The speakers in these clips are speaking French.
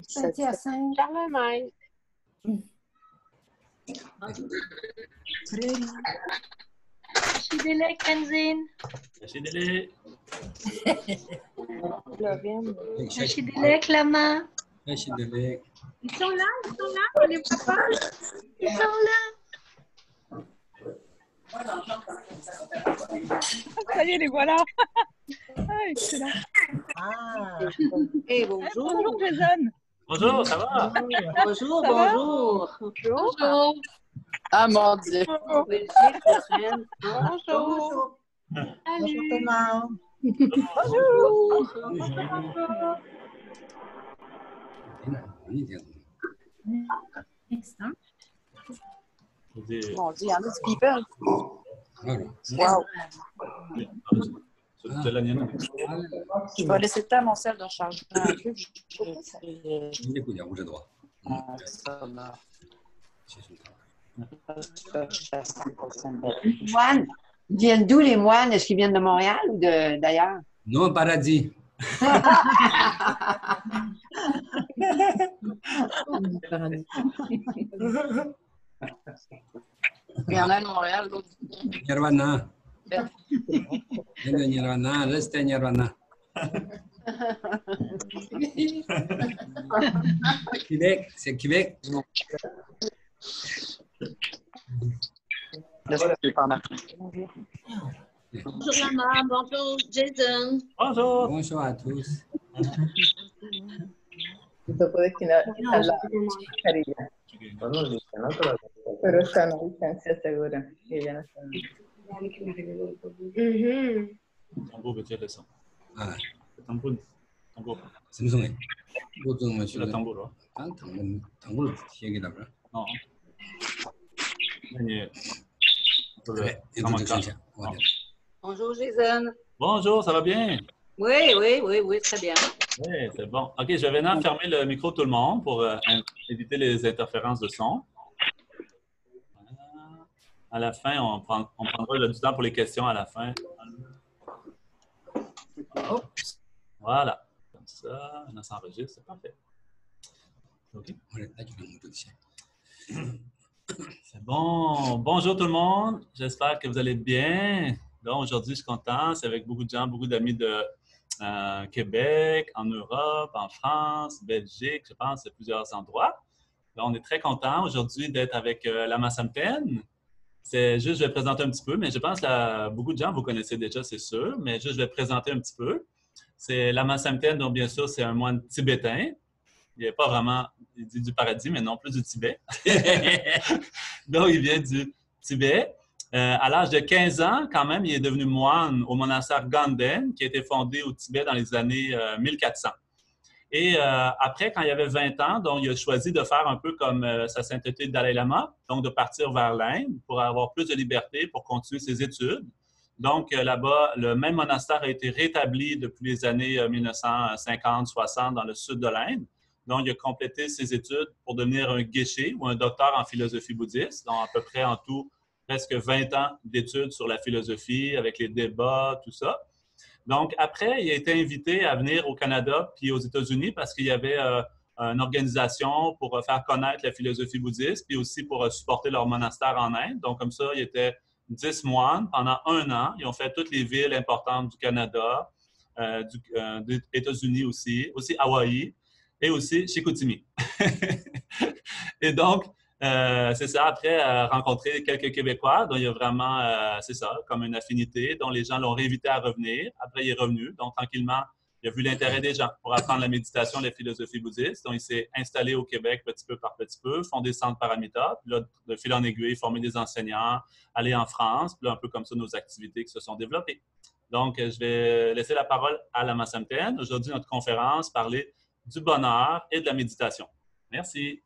Saint-Hyacinthe. Charlemagne. Chidélec, Tenzin. Chidélec. Chidélec, Lama. Chidélec. Ils sont là, les papas. Ils sont là. Ça y est, les voilà. Ah, excellent. Hey, bonjour. Bonjour, Jason. Bonjour, ça va? Bonjour, Ça va? bonjour. Bonjour. Ah, mon Dieu. Belgique, Catherine. Bonjour. Bonjour, Thomas. Next, hein? Mon Dieu, Mon Dieu, il y en a du people. Wow. de la nienne. Je vais laisser le temps à mon sel de recharger un peu. Moines, ils viennent d'où les moines? Est-ce qu'ils viennent de Montréal ou d'ailleurs? Non, paradis. Il y en a un de Montréal, l'autre. Nirvana. Nirvana, reste Nirvana. Québec, c'est Québec. Bonjour, Lama. Bonjour, Jason. Bonjour. Bonjour à tous. Pero esta no licencia segura. Y ella no está. Tambour, veux-tu le son? Ah, Tambour. Tambour. samsung. 보통 뭐 Le tambour, là. 아, 당근 얘기다 그래. Non. Mais, 그래, introduction. Bonjour, Jason. bonjour, ça va bien? Oui, très bien. Oui, c'est bon. OK, je vais maintenant fermer le micro de tout le monde pour éviter les interférences de son. Voilà. À la fin, on prendra du temps pour les questions à la fin. Oups. Voilà. Comme ça, on s'enregistre, c'est parfait. OK. C'est bon. Bonjour tout le monde. J'espère que vous allez bien. Donc, aujourd'hui, je suis content. C'est avec beaucoup de gens, beaucoup d'amis de Québec, en Europe, en France, Belgique, je pense, à plusieurs endroits. Donc, on est très content aujourd'hui d'être avec Lama Samten. C'est juste, je vais présenter un petit peu, mais je pense que beaucoup de gens vous connaissez déjà, c'est sûr, mais juste, je vais présenter un petit peu. C'est Lama Samten, donc bien sûr, c'est un moine tibétain. Il n'est pas vraiment, il dit du paradis, mais non plus du Tibet. Donc, il vient du Tibet. À l'âge de 15 ans, quand même, il est devenu moine au monastère Ganden, qui a été fondé au Tibet dans les années 1400. Et après, quand il avait 20 ans, donc, il a choisi de faire un peu comme sa sainteté de Dalai Lama, donc de partir vers l'Inde pour avoir plus de liberté pour continuer ses études. Donc, là-bas, le même monastère a été rétabli depuis les années 1950-60 dans le sud de l'Inde. Donc, il a complété ses études pour devenir un geshe ou un docteur en philosophie bouddhiste, donc à peu près en tout presque 20 ans d'études sur la philosophie, avec les débats, tout ça. Donc, après, il a été invité à venir au Canada puis aux États-Unis parce qu'il y avait une organisation pour faire connaître la philosophie bouddhiste puis aussi pour supporter leur monastère en Inde. Donc, comme ça, il était 10 moines pendant 1 an. Ils ont fait toutes les villes importantes du Canada, des États-Unis aussi Hawaï et aussi Chicoutimi. Et donc, c'est ça, après rencontrer quelques Québécois dont il y a vraiment, c'est ça, comme une affinité, dont les gens l'ont réinvité à revenir. Après, il est revenu. Donc, tranquillement, il a vu l'intérêt des gens pour apprendre la méditation et la philosophie bouddhiste. Donc, il s'est installé au Québec petit peu par petit peu, fondé le Centre Paramita, puis là, de fil en aiguille, formé des enseignants, aller en France, puis là, un peu comme ça, nos activités qui se sont développées. Donc, je vais laisser la parole à Lama Samten. Aujourd'hui, notre conférence, parler du bonheur et de la méditation. Merci.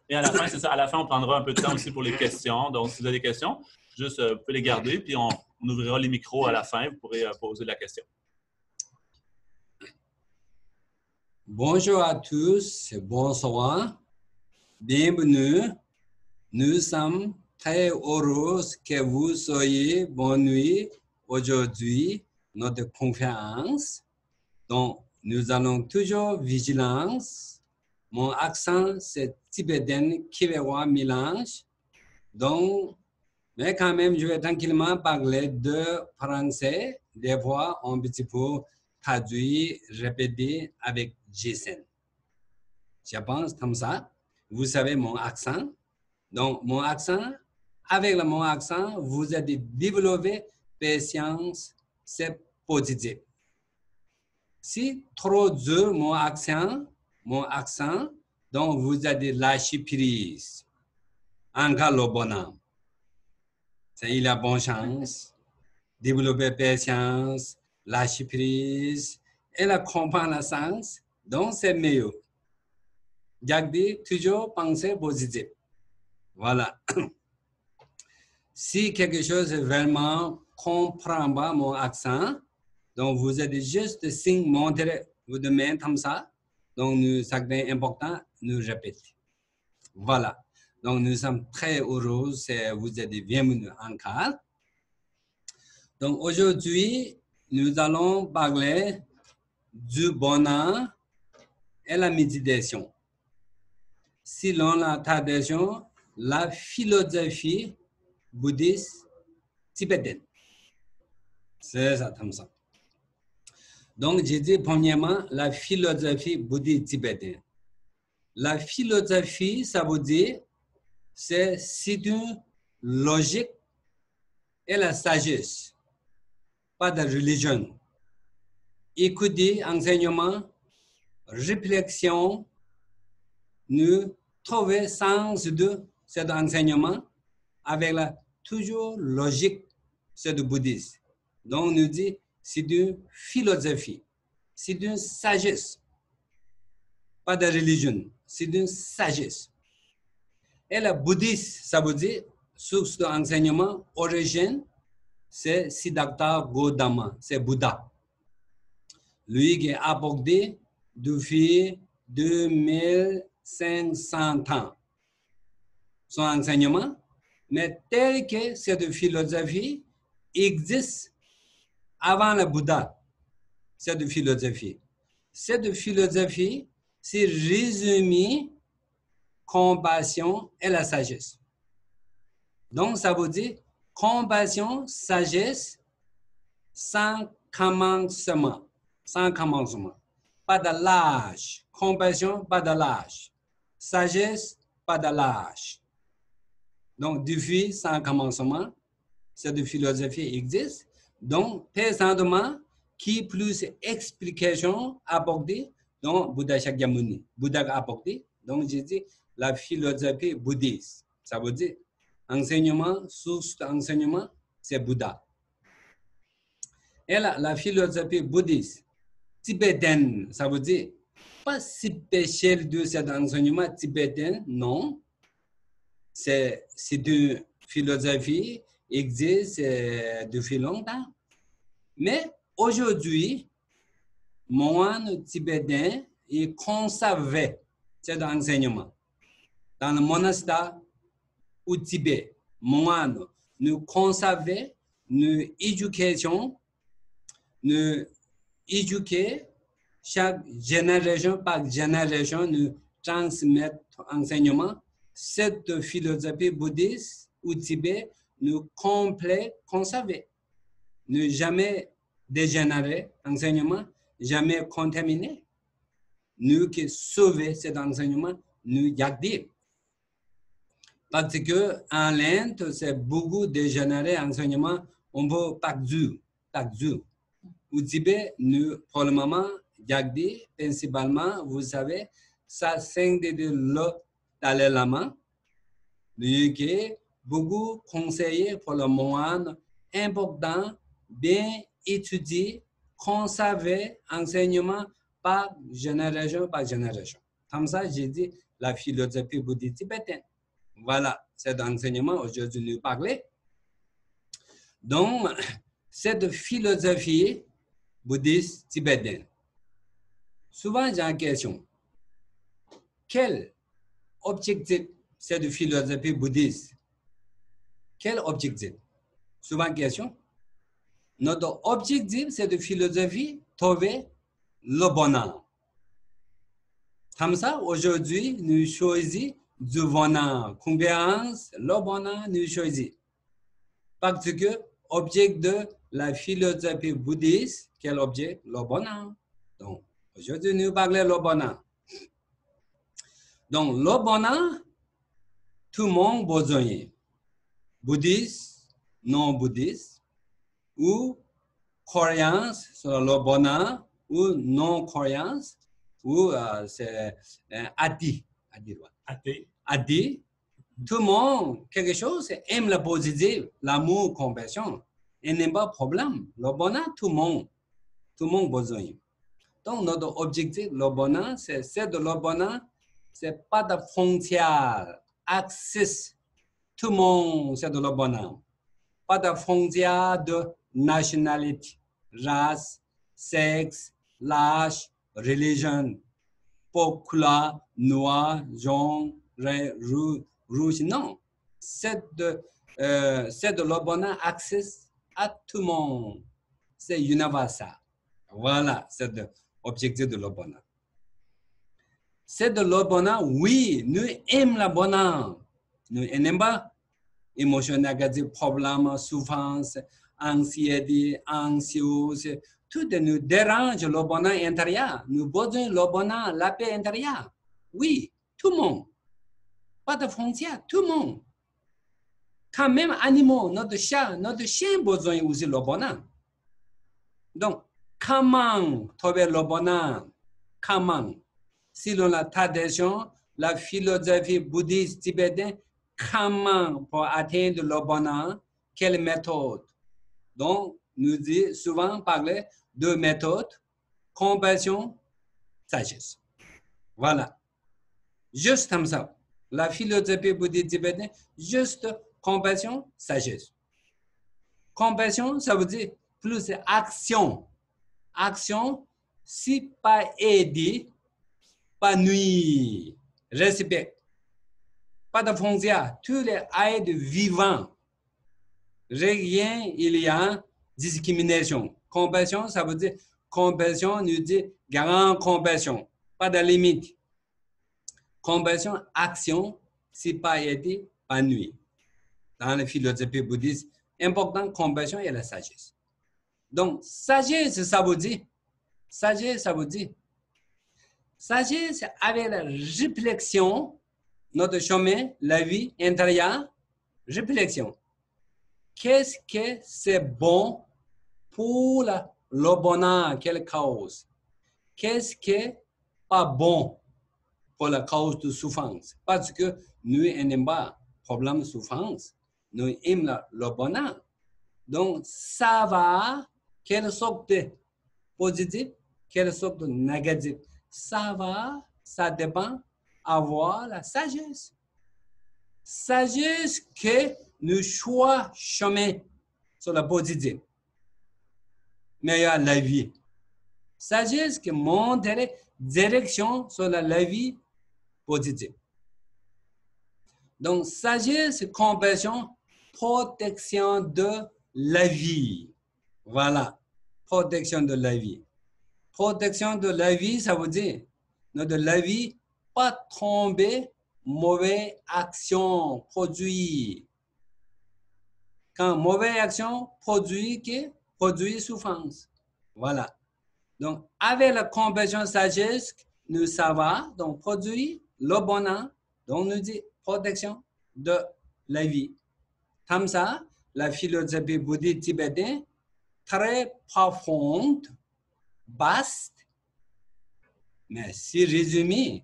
Et à la fin, c'est ça, à la fin, on prendra un peu de temps aussi pour les questions. Donc, si vous avez des questions, juste vous pouvez les garder, puis on ouvrira les micros à la fin. Vous pourrez poser la question. Bonjour à tous, bonsoir. Bienvenue. Nous sommes très heureux que vous soyez bonne nuit aujourd'hui, notre conférence. Donc, nous allons toujours vigilance. Mon accent, c'est tibétain, québécois, mélange. Donc, mais quand même, je vais tranquillement parler de français. Des fois, un petit peu traduire, répéter avec Jason. Je pense comme ça. Vous savez mon accent. Donc, mon accent, avec mon accent, vous allez développer patience, c'est positif. Si trop dur mon accent, donc vous allez lâcher prise. Encore le bonhomme. Il a bonne chance. Développer patience, lâcher prise, et la comprendre le sens, donc c'est mieux. Gardez toujours penser positif. Voilà. Si quelque chose est vraiment comprend pas mon accent, donc vous êtes juste signe montrer vos mains comme ça. Donc c'est important, nous répéter. Voilà. Donc nous sommes très heureux, vous êtes bienvenus encore. Donc aujourd'hui, nous allons parler du bonheur et la méditation. Selon la tradition, la philosophie bouddhiste tibétaine. C'est ça comme ça. Donc j'ai dit premièrement la philosophie bouddhiste tibétaine. La philosophie, ça veut dire c'est une logique et la sagesse. Pas de religion. Écouter, enseignement, réflexion, nous trouver sens de cet enseignement avec la toujours logique, c'est du bouddhisme. Donc, nous dit, c'est une philosophie, c'est une sagesse. Pas de religion, c'est une sagesse. Et le bouddhisme, ça veut dire, source d'enseignement, origine, c'est Siddhartha Gautama, c'est Bouddha. Lui qui a abordé depuis 2500 ans son enseignement, mais tel que cette philosophie existe avant le Bouddha, cette philosophie. Cette philosophie, c'est résumé compassion et la sagesse. Donc, ça veut dire compassion, sagesse, sans commencement. Sans commencement. Pas de lâche. Compassion, pas de lâche. Sagesse, pas de lâche. Donc, défi sans commencement, cette philosophie existe. Donc, présentement, qui plus explication abordée, donc Bouddha Shakyamuni. Bouddha a abordé. Donc, j'ai dit la philosophie bouddhiste. Ça veut dire enseignement, source d'enseignement, c'est Bouddha. Et la philosophie bouddhiste, tibétaine, ça veut dire pas spécial de cet enseignement tibétain, non. C'est une philosophie qui existe depuis longtemps. Mais aujourd'hui, moine tibétain, il conservait cet enseignement. Dans le monastère au Tibet, moine, nous conservons nos éducations, nous éduquons chaque génération par génération, nous transmettons enseignement. Cette philosophie bouddhiste au Tibet, nous conserver. Ne jamais dégénérer enseignement, jamais contaminé. Nous qui sauvons cet enseignement, nous garder. Parce que en l'Inde, c'est beaucoup dégénéré enseignement, on peut pas du. Au Tibet, nous, pour le moment, garder principalement, vous savez, ça c'est de l'autre Dalai Lama, lui qui est beaucoup conseillé pour le moine, important, bien étudier, conserver enseignement par génération. Comme ça, j'ai dit la philosophie bouddhiste tibétaine. Voilà, cet enseignement aujourd'hui nous parler. Donc, cette philosophie bouddhiste tibétaine. Souvent, j'ai une question. Quel objectif cette philosophie bouddhiste? Quel objectif? Souvent, question. Notre objectif, c'est de philosophie trouver le bonheur. Comme ça, aujourd'hui, nous choisissons du bonheur. Confiance, le bonheur, nous choisissons. Parce que l'objet de la philosophie bouddhiste, quel objet? Le bonheur. Donc, aujourd'hui, nous parlons le bonheur. Donc, le bonheur, tout le monde a besoin. Bouddhiste, non bouddhiste, ou croyance sur le bonheur, ou non croyance, ou c'est athée. Athée. Tout le monde, quelque chose, aime le positif, l'amour, la compassion. Il n'y a pas de problème. Le bonheur, tout le monde a besoin. Donc, notre objectif, le bonheur, c'est de le bonheur, c'est pas de frontières, accès. Tout le monde, c'est de le bonheur. Pas de frontières de nationalité, race, sexe, l'âge, religion, peau, couleur, noir, jaune, rouge. Non. C'est de le bonheur, accès à tout le monde. C'est universel. Voilà, c'est l'objectif de le bonheur. C'est de le bonheur, oui, nous aimons le bonheur. Nous n'aimons pas émotions négatives, problèmes, souffrances, anxiété, anxiété. Tout nous dérange le bonheur intérieur. Nous besoin le bonheur, la paix intérieure. Oui, tout le monde. Pas de frontières, tout le monde. Quand même animaux, notre chien a besoin aussi le bonheur. Donc, comment trouver le bonheur? Comment? Selon la tradition, la philosophie bouddhiste tibétaine, comment pour atteindre le bonheur? Quelle méthode? Donc, nous disons souvent parler de méthodes, compassion, sagesse. Voilà. Juste comme ça. La philosophie bouddhiste tibétaine, juste compassion, sagesse. Compassion, ça veut dire plus action. Action, si pas aider, pas nuire, respect. Pas de frontières, tous les êtres vivants. Rien, il y a discrimination. Compassion, ça veut dire, compassion nous dit grande compassion, pas de limite. Compassion, action, si pas aider, pas nuire. Dans la philosophie bouddhiste, important, compassion et la sagesse. Donc, sagesse, ça veut dire, sagesse avec la réflexion, notre chemin, la vie intérieure, réflexion. Qu'est-ce que c'est bon pour le bonheur, quelle cause? Qu'est-ce qui n'est pas bon pour la cause de souffrance? Parce que nous n'aimons pas le problème de souffrance, nous aimons le bonheur. Donc, ça va, quelle sorte de positif, quelle sorte de négatif. Ça dépend avoir la sagesse. Sagesse que nous choisissons chemin sur le positif. Meilleure la vie. Sagesse qui montre la direction sur la vie positive. Donc, sagesse, compassion, protection de la vie. Voilà, protection de la vie. Protection de la vie, ça veut dire, de la vie, pas tomber, mauvaise action, produit. Quand mauvaise action produit souffrance. Voilà. Donc, avec la compassion, sagesse, nous savons, donc, produit le bonheur, donc, nous dit protection de la vie. Comme ça, la philosophie bouddhiste tibétaine, très profonde, vaste, mais si résumé,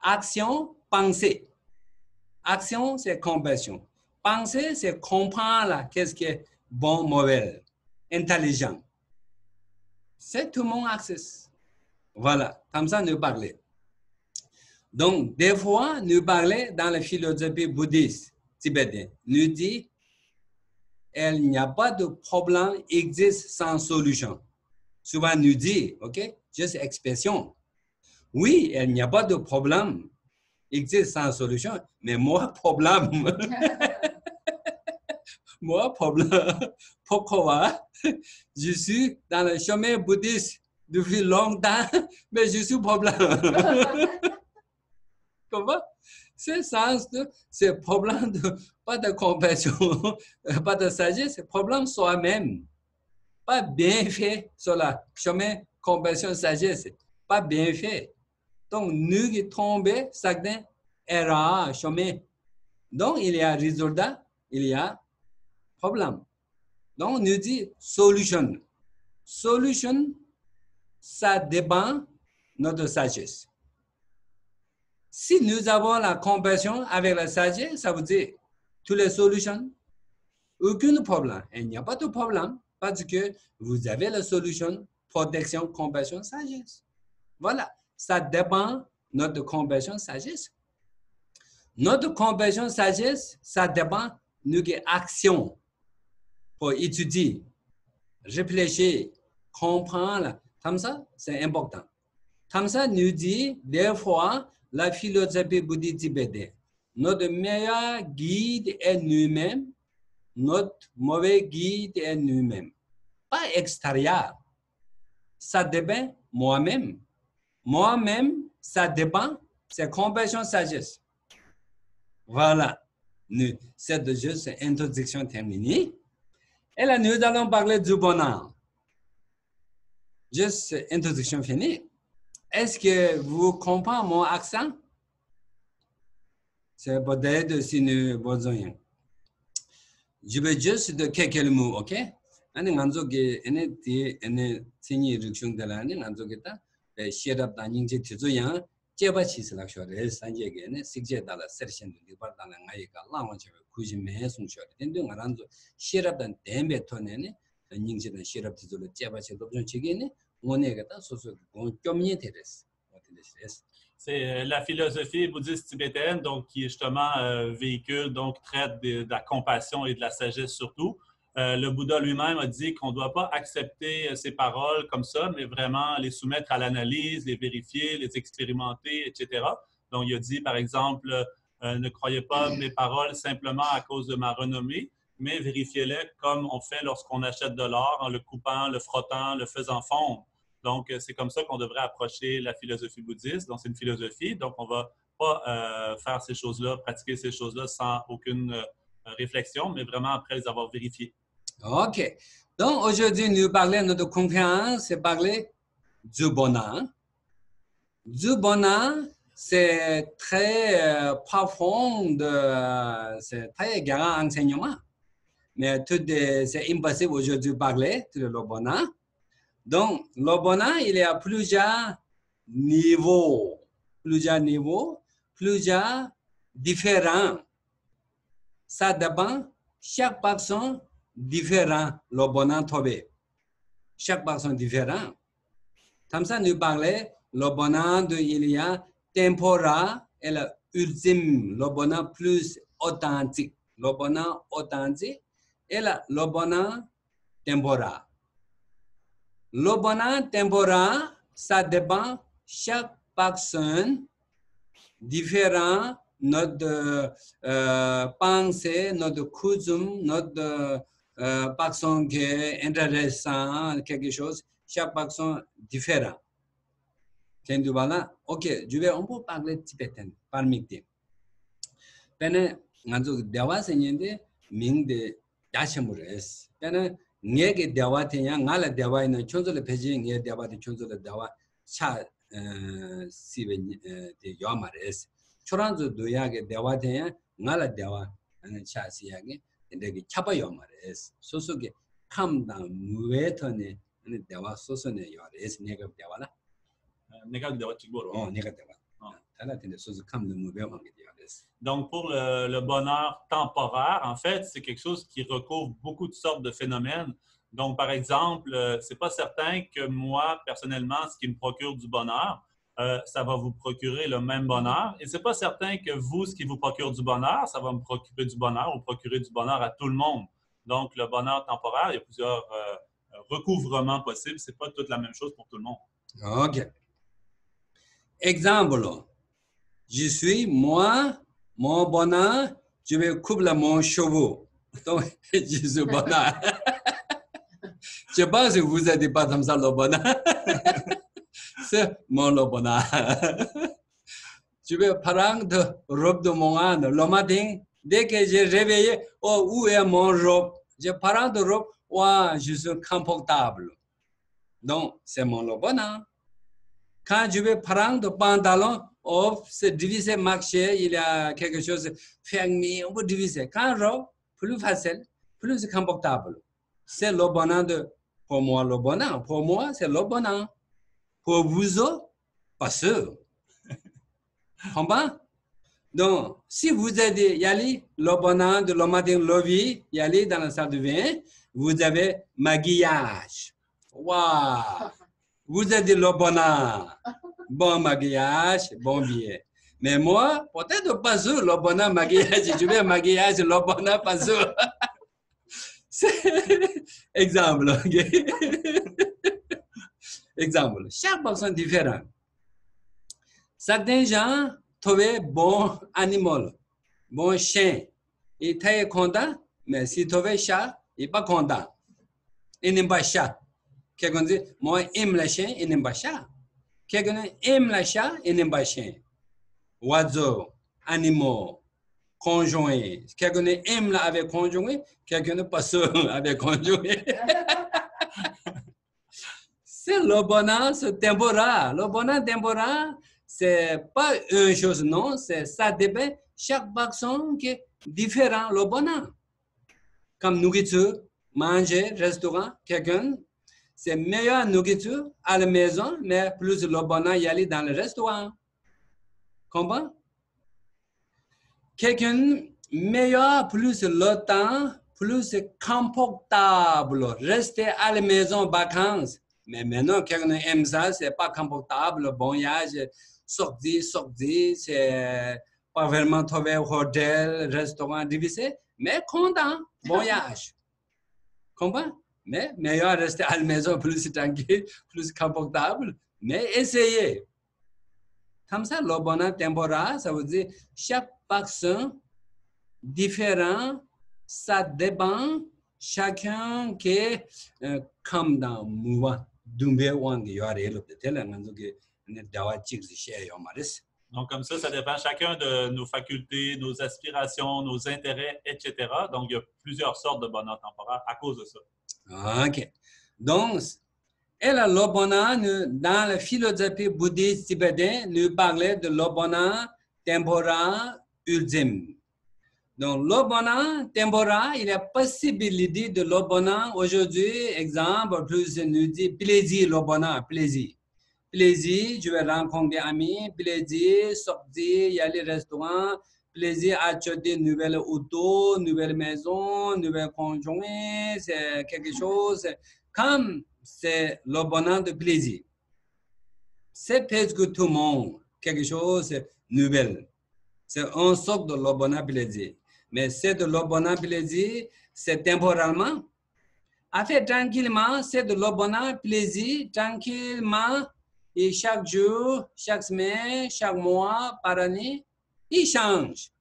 action, pensée. Action, c'est compassion. Pensée, c'est comprendre qu'est-ce qui est bon, mauvais, intelligent. C'est tout mon accès. Voilà, comme ça nous parlons. Donc, des fois, nous parlons dans la philosophie bouddhiste tibétaine. Nous disons, il n'y a pas de problème existe sans solution. Souvent, nous disons, OK, juste expression. Oui, il n'y a pas de problème existe sans solution, mais moi, problème. Moi, problème. Pourquoi? Je suis dans le chemin bouddhiste depuis longtemps, mais je suis problème. Comment? C'est sens de c'est problème de pas de compassion, pas de sagesse, c'est problème soi-même. Pas bien fait sur la chemin compassion sagesse, pas bien fait. Donc nous qui tombons, certains erreurs chemin. Donc il y a résultat, il y a problème. Donc nous dit solution. Solution, ça dépend de notre sagesse. Si nous avons la compassion avec la sagesse, ça veut dire toutes les solutions, aucun problème. Il n'y a pas de problème parce que vous avez la solution, protection, compassion, sagesse. Voilà, ça dépend de notre compassion, sagesse. Notre compassion, sagesse, ça dépend de notre action pour étudier, réfléchir, comprendre. Comme ça, c'est important. Comme ça, nous dit des fois, la philosophie bouddhiste tibétaine, notre meilleur guide est nous-mêmes, notre mauvais guide est nous-mêmes. Pas extérieur. Ça dépend moi-même. Moi-même, ça dépend, c'est compassion, sagesse. Voilà. Cette juste introduction terminée. Et là, nous allons parler du bonheur. Juste introduction finie. Est-ce que vous comprenez mon accent? C'est peut-être si nous besoin. Je vais juste de quelques mots, ok? Ani nganzo ge ene tini rukshung de la ani nganzo ge ta shirab da ning je tizo yang jeba chi sla shore sanje ge ne sikje da la sershen de bar da la ngai ka la wan che ku ji me sung shore den de nganzo shirab dan dembe to ne ne ning je da shirab tizo le jeba che do chi ge ne one ge ta so so gon kyomni teres. C'est la philosophie bouddhiste tibétaine, donc qui justement véhicule, donc traite de la compassion et de la sagesse surtout. Le Bouddha lui-même a dit qu'on ne doit pas accepter ces paroles comme ça, mais vraiment les soumettre à l'analyse, les vérifier, les expérimenter, etc. Donc, il a dit, par exemple, ne croyez pas mes paroles simplement à cause de ma renommée, mais vérifiez-les comme on fait lorsqu'on achète de l'or, en le coupant, le frottant, le faisant fondre. Donc, c'est comme ça qu'on devrait approcher la philosophie bouddhiste. Donc, c'est une philosophie. Donc, on ne va pas faire ces choses-là, pratiquer ces choses-là sans aucune réflexion, mais vraiment après les avoir vérifiées. OK. Donc, aujourd'hui, nous parlons de notre conférence, c'est parler du bonheur. Du bonheur, c'est très profond, c'est très grand enseignement. Mais c'est impossible aujourd'hui de parler de le bonheur. Donc, le bonheur, il y a plusieurs niveaux, plusieurs différents. Ça dépend, chaque personne différent, le bonheur trouvé. Chaque personne différent. Comme ça, nous parlons, le bonheur, il y a temporaire et l'ultime, le bonheur plus authentique. Le bonheur authentique et le bonheur temporaire. Le bonheur temporaire, ça dépend chaque personne différent, notre pensée, notre coutume, notre personne qui est intéressante, quelque chose, chaque personne différent. Voilà. Ok, on peut parler tibétain parmi eux. Pene, nganzo dewa senyende ming de yashemures. Pene, ngeke dewa tenya ngala dewa ina chonzo le peji nge dewa de chonzo le dewa cha sibe de yomares. 초란도 도야게 대화대야 나라 대화 하는 차시야게 되게 차바요 말이에요. 소속에 감당 무에터네 하는 대화 소소네 요레스 내가 대화라. 내가 대화 찍고로. 내가 대화. 달라는데 소속 감당 무배만 게 요레스. Donc pour le bonheur temporaire, en fait, c'est quelque chose qui recouvre beaucoup de sortes de phénomènes. Donc par exemple, c'est pas certain que moi personnellement, ce qui me procure du bonheur, ça va vous procurer le même bonheur. Et ce n'est pas certain que vous, ce qui vous procure du bonheur, ça va me procurer du bonheur ou procurer du bonheur à tout le monde. Donc, le bonheur temporaire, il y a plusieurs recouvrements possibles. Ce n'est pas toute la même chose pour tout le monde. OK. Exemple, je suis moi, mon bonheur, je vais couvrir mon cheveu. Donc, je suis bonheur. Je pense que vous n'êtes pas comme ça, Lobona. C'est mon Lobona. Je vais prendre de robe de mon âne. Le matin, dès que j'ai réveillé, oh, où est mon robe? Je prends de robe, oh, je suis confortable. Donc, c'est mon Lobona. Quand je vais prendre de pantalon, oh, c'est divisé, marcher, il y a quelque chose fermé, on peut diviser. Quand robe, plus facile, plus confortable. C'est Lobona pour moi, Lobona. Pour moi, c'est Lobona. Pour vous autres, pas sûr. Comprends? Donc, si vous êtes y allé, Lobona de le matin, levé, y aller dans la salle de bain, vous avez maquillage. Waouh! Vous êtes Lobona. Bon maquillage, bon billet. Mais moi, peut-être pas sûr, Lobona maquillage, je vais maquillage, Lobona pas sûr. Exemple, ok? Exemple, chaque personne est différente. Certains gens trouvent bon animal, bon chien. Il est très content, mais s'il trouve chat, il n'est pas content. Il n'aime pas chat. Quelqu'un dit, moi, j'aime le chien, il n'aime pas chat. Quelqu'un aime le chat, il n'aime pas chien. Oiseaux, animaux, conjoints. Quelqu'un aime avec conjoint, quelqu'un n'est pas sûr avec conjoint. C'est le bonheur, c'est temporaire. Le bonheur temporaire, c'est pas une chose, non, ça dépend. Chaque personne qui est différent, le bonheur. Comme nourriture, manger, restaurant, quelqu'un, c'est meilleure nourriture à la maison, mais plus le bonheur y aller dans le restaurant. Comprends? Quelqu'un meilleur, plus le temps, plus confortable, rester à la maison, vacances. Mais maintenant, quelqu'un aime ça, c'est pas confortable, voyage, sortir, c'est pas vraiment trouver hôtel, restaurant divisé, mais content, voyage. Comprends? Mais meilleur rester à la maison, plus tranquille, plus confortable, mais essayez. Comme ça, le bonheur temporaire, ça veut dire chaque personne différent, ça dépend, chacun qui est comme dans le mouvement. Donc, comme ça dépend chacun de nos facultés, nos aspirations, nos intérêts, etc. Donc, il y a plusieurs sortes de bonheur temporaire à cause de ça. OK. Donc, et le bonheur, dans la philosophie bouddhiste tibétaine, nous parlons de le bonheur temporaire ultime. Donc, le bonheur temporaire, il y a possibilité de le bonheur aujourd'hui, exemple, plus nous dit plaisir, le bonheur, plaisir. Plaisir, je vais rencontrer des amis, plaisir, sortir, y aller au restaurant, plaisir, acheter une nouvelle auto, nouvelle maison, nouvelle conjoint, c'est quelque chose comme c'est le bonheur de plaisir. C'est presque tout le monde, quelque chose de nouvel. C'est un sorte de le bonheur plaisir. Mais c'est de le bonheur plaisir, c'est temporairement. En fait, tranquillement, c'est de le bonheur plaisir, tranquillement, et chaque jour, chaque semaine, chaque mois, par année, il change.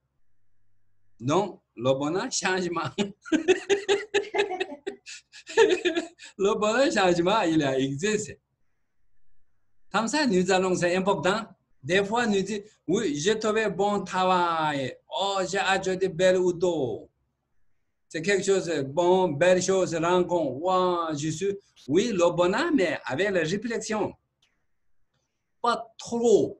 Donc, le bonheur, changement. Le bonheur, changement, il existe. Comme ça, nous allons, c'est important. Des fois, nous disons, oui, j'ai trouvé bon travail. Oh, j'ai acheté belle auto. C'est quelque chose de bon, belle chose, rencontre. Wow, je suis. Oui, le bonheur, mais avec la réflexion. Pas trop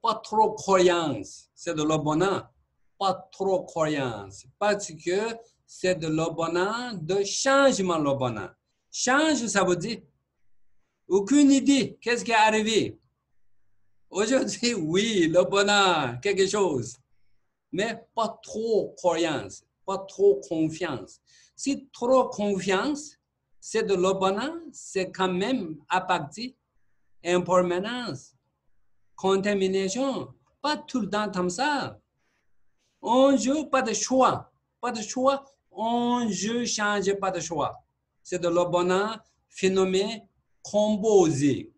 croyance. C'est de le bonheur. Pas trop croyance. Parce que c'est de le bonheur, de changement, le bonheur. Change, ça veut dire aucune idée. Qu'est-ce qui est arrivé? Aujourd'hui, oui, le bonheur, quelque chose. Mais pas trop croyance, pas trop confiance. Si trop confiance, c'est de le bonheur, c'est quand même à partir impermanence, contamination. Pas tout le temps comme ça. Un jour, pas de choix. Pas de choix. Un jour, change, pas de choix. C'est de le bonheur, phénomène composé.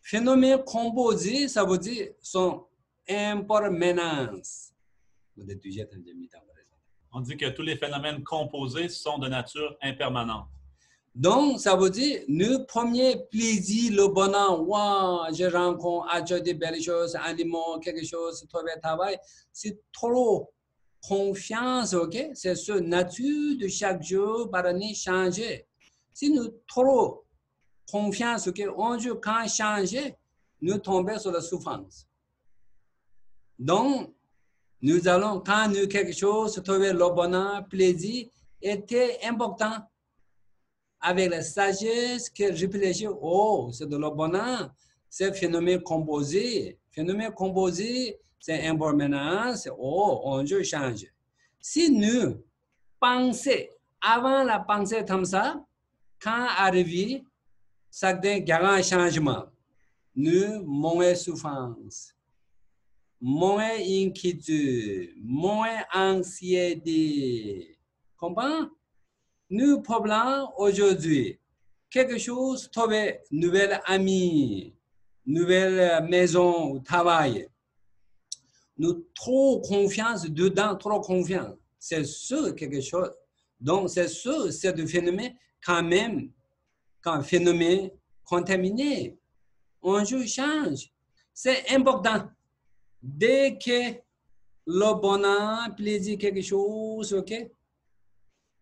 Phénomène composé, ça veut dire son impermanence. On dit que tous les phénomènes composés sont de nature impermanente. Donc, ça veut dire, le premier plaisir, le bonheur, wow, je rencontre, achète des belles choses, animaux, quelque chose, trouver travail, c'est trop confiance, ok? C'est ce nature de chaque jour, par année, changer. Si nous trop confiance, ok, un jour, quand changer, nous tombons sur la souffrance. Donc, nous allons, quand nous quelque chose, trouver le bonheur, plaisir, était important. Avec la sagesse que réfléchit, oh, c'est de le bonheur, c'est phénomène composé. Phénomène composé, c'est impermanence, oh, on veut changer. Si nous pensons, avant la pensée comme ça, quand arrive, ça donne un changement. Nous, moins souffrance, moins inquiétude, moins anxiété. Comprends? Nous problème aujourd'hui, quelque chose, trouver nouvelle amie, nouvelle maison, travail. Nous trop confiance dedans, trop confiance. C'est sûr quelque chose. Donc, c'est sûr, c'est un phénomène quand même, quand phénomène contaminé. On change. C'est important. Dès que le bonheur, plaisir, quelque chose, ok?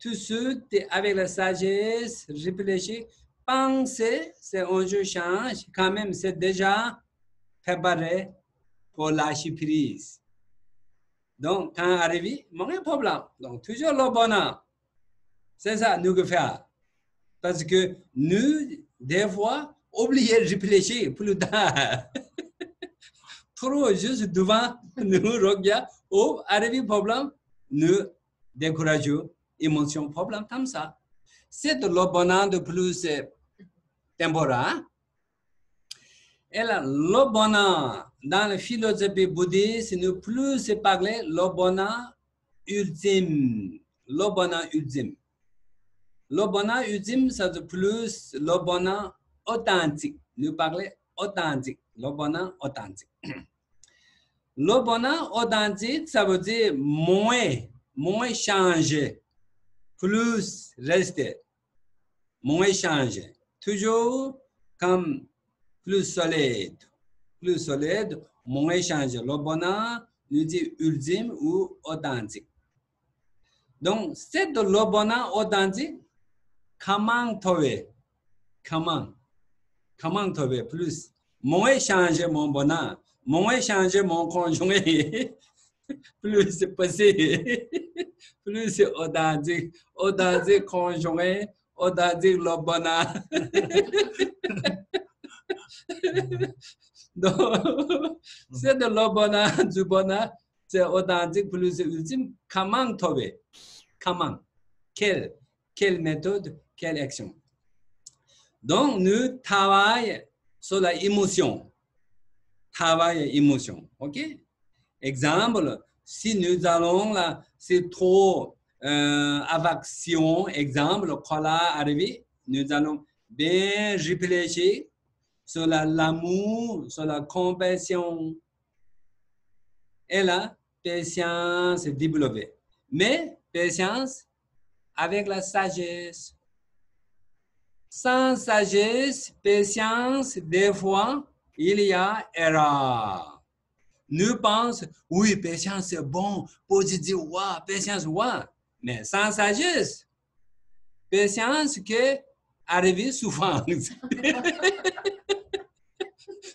Tout ce avec la sagesse, réfléchir, penser, c'est un jeu change. Quand même, c'est déjà préparé pour lâcher prise. Donc, quand arrive, mon problème. Donc, toujours le bonheur. C'est ça, nous que faire. Parce que nous, des fois, oublions de réfléchir plus tard. Trop juste devant nous, regarde, oh, arrive problème, nous décourageons. Émotion, problème comme ça. C'est le bonheur de plus temporaire. Et là, le bonheur, dans la philosophie bouddhiste, nous plus parler le bonheur ultime. Le bonheur ultime. Le bonheur ultime, c'est plus le bonheur authentique. Nous parlons authentique. Le bonheur authentique. Le bonheur authentique, ça veut dire moins changer. Plus rester, moins changer. Toujours comme plus solide, moins changer. Le bonheur nous dit ultime ou authentique. Donc, c'est de le bonheur authentique. Comment trouver? Comment trouver plus? Moins changer mon bonheur, moins changer mon conjoint. Plus c'est possible, plus c'est authentique conjoint, authentique le bonheur. Donc, c'est de le bonheur, du bonheur, c'est authentique, plus c'est ultime. Comment trouver? Comment? Quelle méthode, quelle action? Donc, nous travaillons sur la émotion. OK? Exemple, si nous allons là, c'est trop affection, exemple, colère arrivé, nous allons bien réfléchir sur l'amour, sur la compassion et la patience développée. Mais patience avec la sagesse. Sans sagesse, patience, des fois, il y a erreur. Nous pensons, oui, patience c'est bon, positif, ouais, patience, ouais. Mais sans sagesse, patience que arrive souffrance.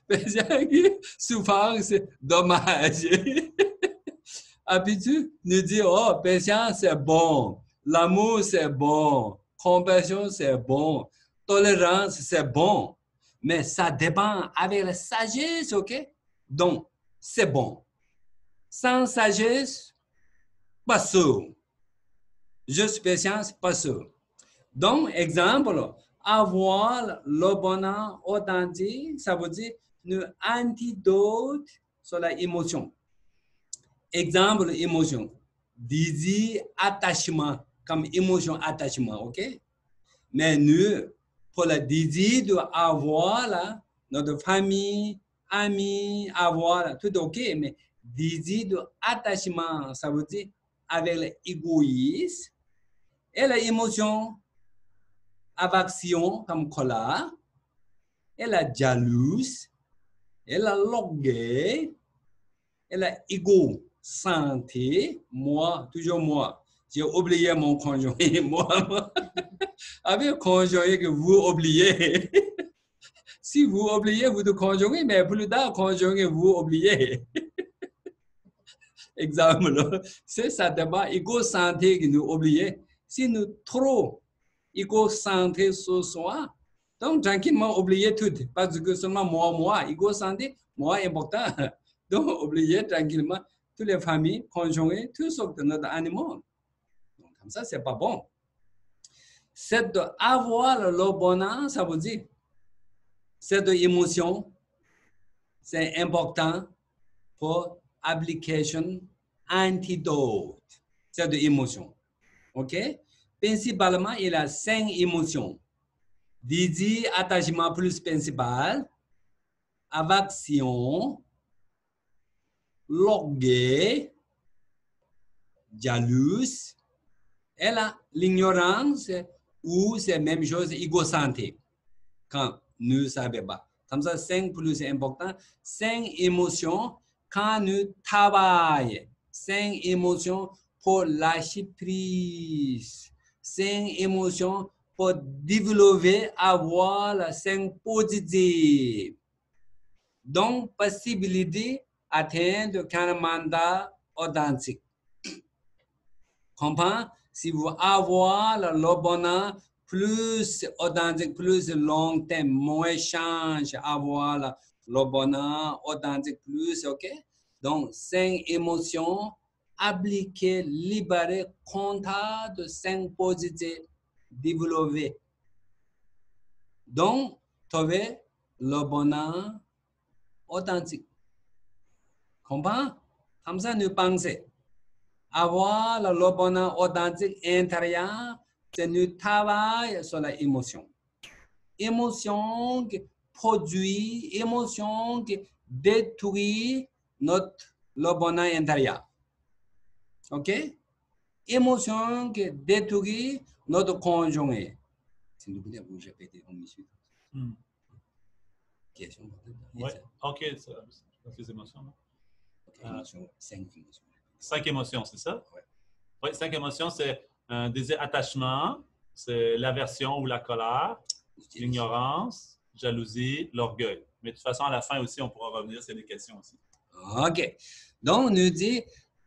Patience, souffrance, dommage. Habitude, nous dit, oh, patience c'est bon, l'amour c'est bon, compassion c'est bon, tolérance c'est bon. Mais ça dépend avec la sagesse, ok? Donc, c'est bon. Sans sagesse, pas sûr. Juste patience, pas sûr. Donc, exemple, avoir le bonheur authentique, ça veut dire un antidote sur l'émotion. Exemple, émotion. Désir, attachement, comme émotion, attachement, ok? Mais nous, pour le désir d'avoir notre famille, amis, avoir, tout ok, mais désir d'attachement, ça veut dire avec l'égoïsme et l'émotion, aversion comme colère, elle a jalouse, elle a l'orgueil, elle a égo, santé, moi, toujours moi. J'ai oublié mon conjoint, moi. Avec conjoint que vous oubliez. Si vous oubliez votre conjoint, mais plus tard, conjoint vous oubliez. Exemple, c'est ça d'abord, égo-santé que nous oublions. Si nous trop égo-santé ce soir, donc tranquillement oublier tout. Parce que seulement moi, égo-santé, moi important. Donc oublier tranquillement toutes les familles, conjoints, tout ce que notre animal. Donc comme ça, c'est pas bon. C'est d'avoir le bonheur, ça veut dire, cette émotion, c'est important pour application antidote. C'est de émotion. OK? Principalement, il y a 5 émotions. Désir, attachement plus principal, aversion, l'orgueil, jalouse, et l'ignorance, ou c'est la même chose, égocentrique. Quand nous ne savons pas. Comme ça, 5 plus important. 5 émotions quand nous travaillons. 5 émotions pour lâcher prise. 5 émotions pour développer, avoir la 5 positive. Donc, possibilité d'atteindre un mandat authentique. Comprends? Si vous avez le bonheur, plus authentique, plus long terme, moins change, avoir le bonheur authentique, plus, ok? Donc, 5 émotions, appliquer, libérer, compta de 5 positifs, développer. Donc, trouver le bonheur authentique. Comprends? Comme ça, nous pensons. Avoir le bonheur authentique intérieur, c'est nous travailler sur l'émotion. Émotion qui produit, émotion qui détruit le bonheur intérieur. OK? Émotion qui détruit notre conjoint. S'il vous plaît, vous répétez en monsieur. Question. Oui, OK. C'est les émotions. Émotion, 5 émotions. 5 émotions, c'est ça? Oui. Oui, 5 émotions, c'est un désir attachement, c'est l'aversion ou la colère, l'ignorance, jalousie, l'orgueil. Mais de toute façon, à la fin aussi, on pourra revenir sur les questions aussi. OK. Donc, nous dit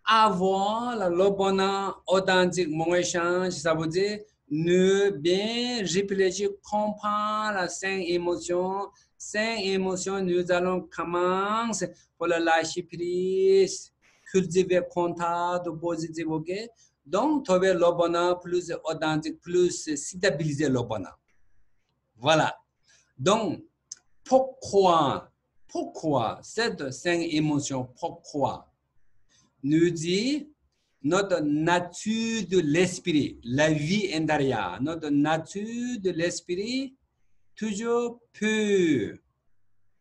avoir le bonheur authentique, mon échange, ça veut dire nous bien réfléchir, comprendre les 5 émotions. 5 émotions, nous allons commencer pour le lâcher prise, cultiver contact positif, ok? Donc, trouver le bonheur plus authentique, plus stabiliser le bonheur. Voilà. Donc, pourquoi cette 5 émotions, pourquoi? Nous dit notre nature de l'esprit, la vie intérieure, notre nature de l'esprit, toujours pur,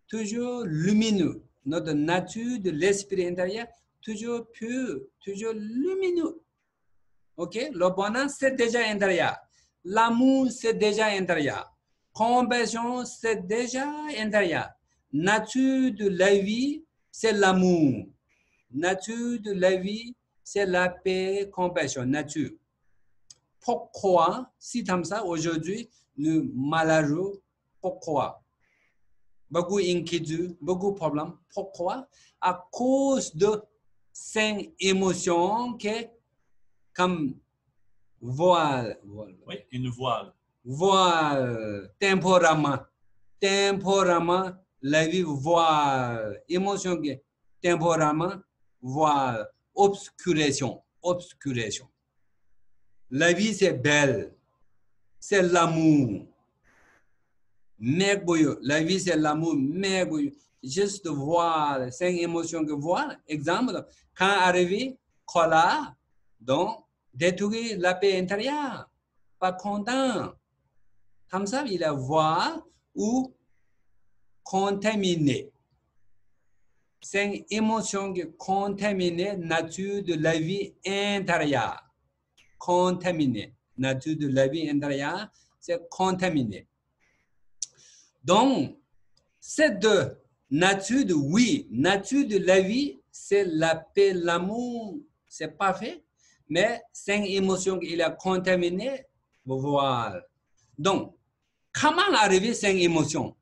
toujours lumineux. Notre nature de l'esprit intérieur, toujours pur, toujours lumineux. OK? Le bonheur, c'est déjà intérieur. L'amour, c'est déjà intérieur. Compassion, c'est déjà intérieur. Nature de la vie, c'est l'amour. Nature de la vie, c'est la paix, compassion, nature. Pourquoi, si comme ça, aujourd'hui, nous malheureux, pourquoi? Beaucoup d'inquiétudes, beaucoup de problèmes. Pourquoi? À cause de 5 émotions qui, comme voile. Oui, une voile. Voile, temporairement, la vie voile. Émotion qui, temporairement, voile. Obscuration. La vie, c'est belle. C'est l'amour. Merveilleux. La vie, c'est l'amour merveilleux. Juste voir 5 émotions que voir. Exemple, quand arrivé, colère, donc, détruire la paix intérieure. Pas content. Comme ça, il a voir ou contaminé. 5 émotions qui contaminent la nature de la vie intérieure. Contaminé. Nature de la vie intérieure, c'est contaminé. Donc, cette nature de oui, nature de la vie, c'est la paix, l'amour, c'est parfait. Mais 5 émotions qu'il a contaminées, voilà. Donc, comment arriver 5 émotions?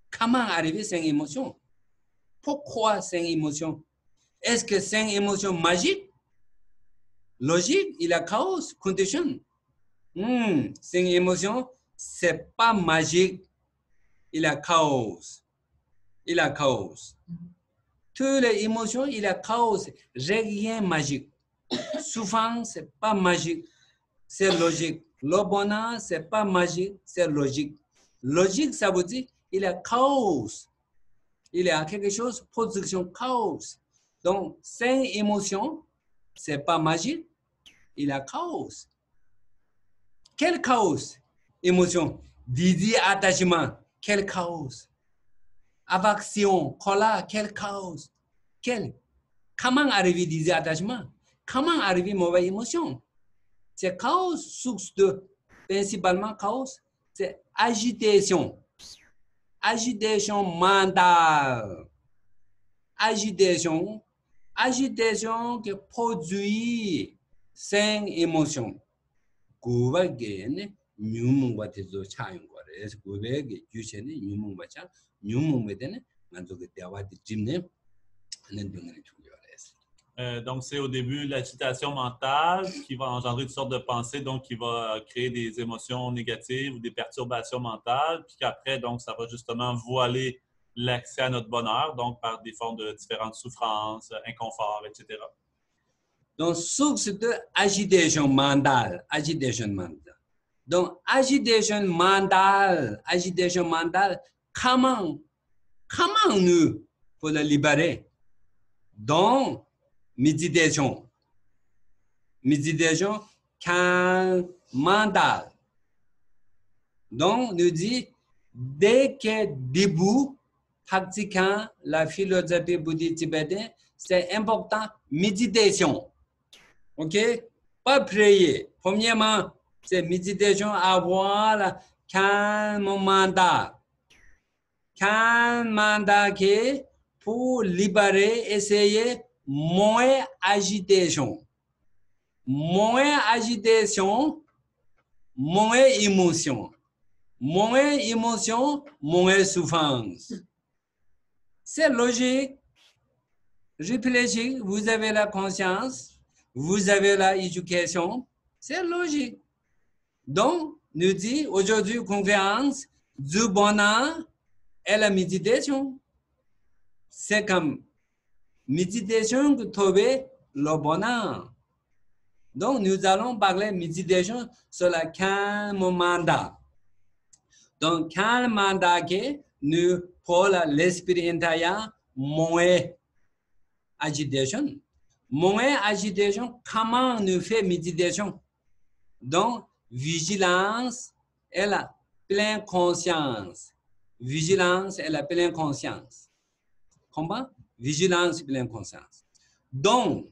Comment arriver 5 émotions? Pourquoi 5 émotions? Est-ce que 5 émotions magiques? Logique, il y a chaos, condition. 5 émotions, c'est pas magique. Il y a chaos. Il y a chaos. Toutes les émotions, il y a chaos. Rien magique. Souffrance, c'est pas magique. C'est logique. Le bonheur, c'est pas magique. C'est logique. Logique, ça veut dire il y a chaos. Il y a quelque chose, production chaos. Donc, 5 émotions, c'est pas magique. Il y a chaos. Quel chaos? Émotion. Désir, attachement. Quel chaos? Aversion, colère, quel chaos? Comment arriver désir, attachement? Comment arriver mauvaise émotion? C'est chaos, source de, principalement chaos, c'est agitation. Agitation mentale. Agitation qui produit 5 émotions. Gouverne, nous baptisons chayon quoi. Est-ce que vous voyez que tu nous bacha, nous mettons, manzo que tu as dit gymne, donc, c'est au début l'agitation mentale qui va engendrer toutes sortes de pensées, donc qui va créer des émotions négatives ou des perturbations mentales, puis qu'après, donc, ça va justement voiler l'accès à notre bonheur, donc par des formes de différentes souffrances, inconfort, etc. Donc, source de agitation mentale, Donc, agitation mentale, comment nous pour la libérer? Donc, méditation, calme mental. Donc, nous dit, dès que début, pratiquant la philosophie bouddhiste tibétaine, c'est important, méditation. OK? Pas prier. Premièrement, c'est méditation, avoir le calme mental. Calme mental qui pour libérer, essayer moins agitation. Moins agitation, moins émotion. Moins émotion, moins souffrance. C'est logique. Réfléchissez, vous avez la conscience, vous avez la éducation. C'est logique. Donc, nous dit aujourd'hui, conférence du bonheur et la méditation. C'est comme méditation que trouver le bonheur. Donc, nous allons parler méditation sur la calme mental. Donc, calme mental que nous pour l'esprit intérieur moins agitation. Moins agitation, comment nous fait méditation? Donc, vigilance et la pleine conscience. Vigilance et la pleine conscience. Comment? Vigilance et pleine conscience. Donc,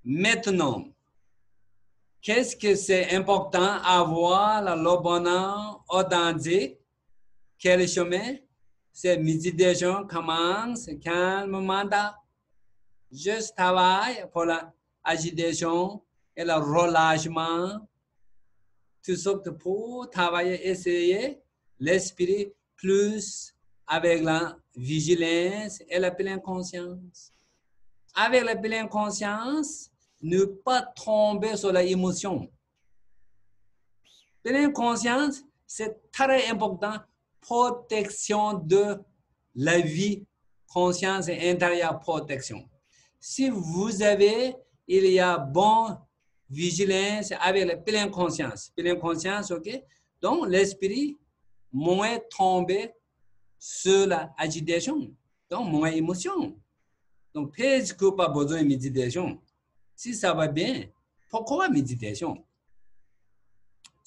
maintenant, qu'est-ce que c'est important avoir le bonheur authentique? Quel chemin? C'est méditation commence calmement. Je travaille pour l'agitation et le relâchement. Tout sorte pour travailler, essayer l'esprit plus avec la vigilance et la pleine conscience. Avec la pleine conscience, ne pas tomber sur l'émotion. Pleine conscience, c'est très important. Protection de la vie, conscience et intérieure protection. Si vous avez, il y a bon vigilance avec la pleine conscience. Pleine conscience, ok? Donc, l'esprit moins tombé sur l'agitation. Donc, moins émotion. Donc, puisque pas besoin de méditation. Si ça va bien, pourquoi méditation?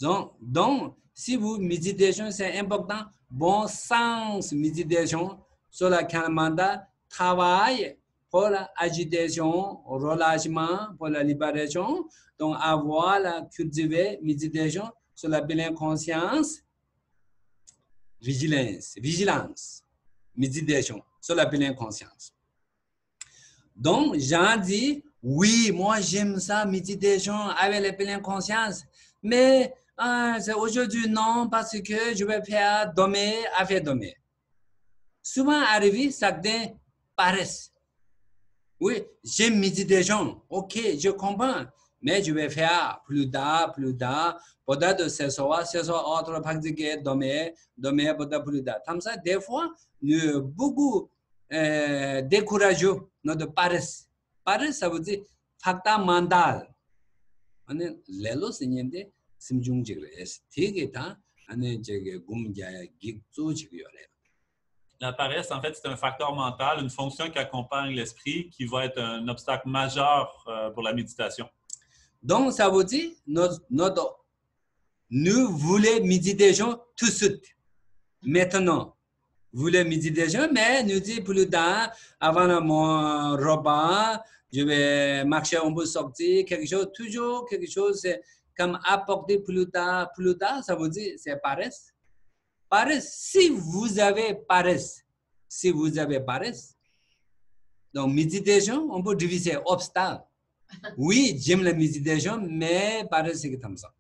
Donc, si vous méditation, c'est important. Bon sens méditation sur la calme mental, travail pour l'agitation, relâchement, pour la libération. Donc, avoir la cultiver méditation sur la pleine conscience, vigilance, méditation sur la pleine conscience. Donc, Jean dit, oui, moi j'aime ça, méditation avec la pleine conscience, mais aujourd'hui non, parce que je vais faire dormir, affaire dormir. Souvent arrivé, ça devient paresse. Oui, j'aime méditation, ok, je comprends, mais je vais faire plus tard, peut-être ce soir, autre pratiquer, dormir, peut-être plus tard. Comme ça, des fois, nous beaucoup décourageons notre paresse. Paresse, ça veut dire facteur mental. On est l'élo, c'est n'y a simjung jigre. C'est ça, on est gumja gigzo jigre. La paresse, en fait, c'est un facteur mental, une fonction qui accompagne l'esprit, qui va être un obstacle majeur pour la méditation. Donc, ça veut dire nous voulons méditation tout de suite. Maintenant, vous voulez méditation, mais nous disons plus tard, avant mon repas, je vais marcher un peu sortir, quelque chose, toujours quelque chose, comme apporter plus tard, ça veut dire c'est paresse. Paresse, si vous avez paresse, donc méditation, on peut diviser obstacle. Oui, j'aime la méditation, mais paresse, c'est comme ça.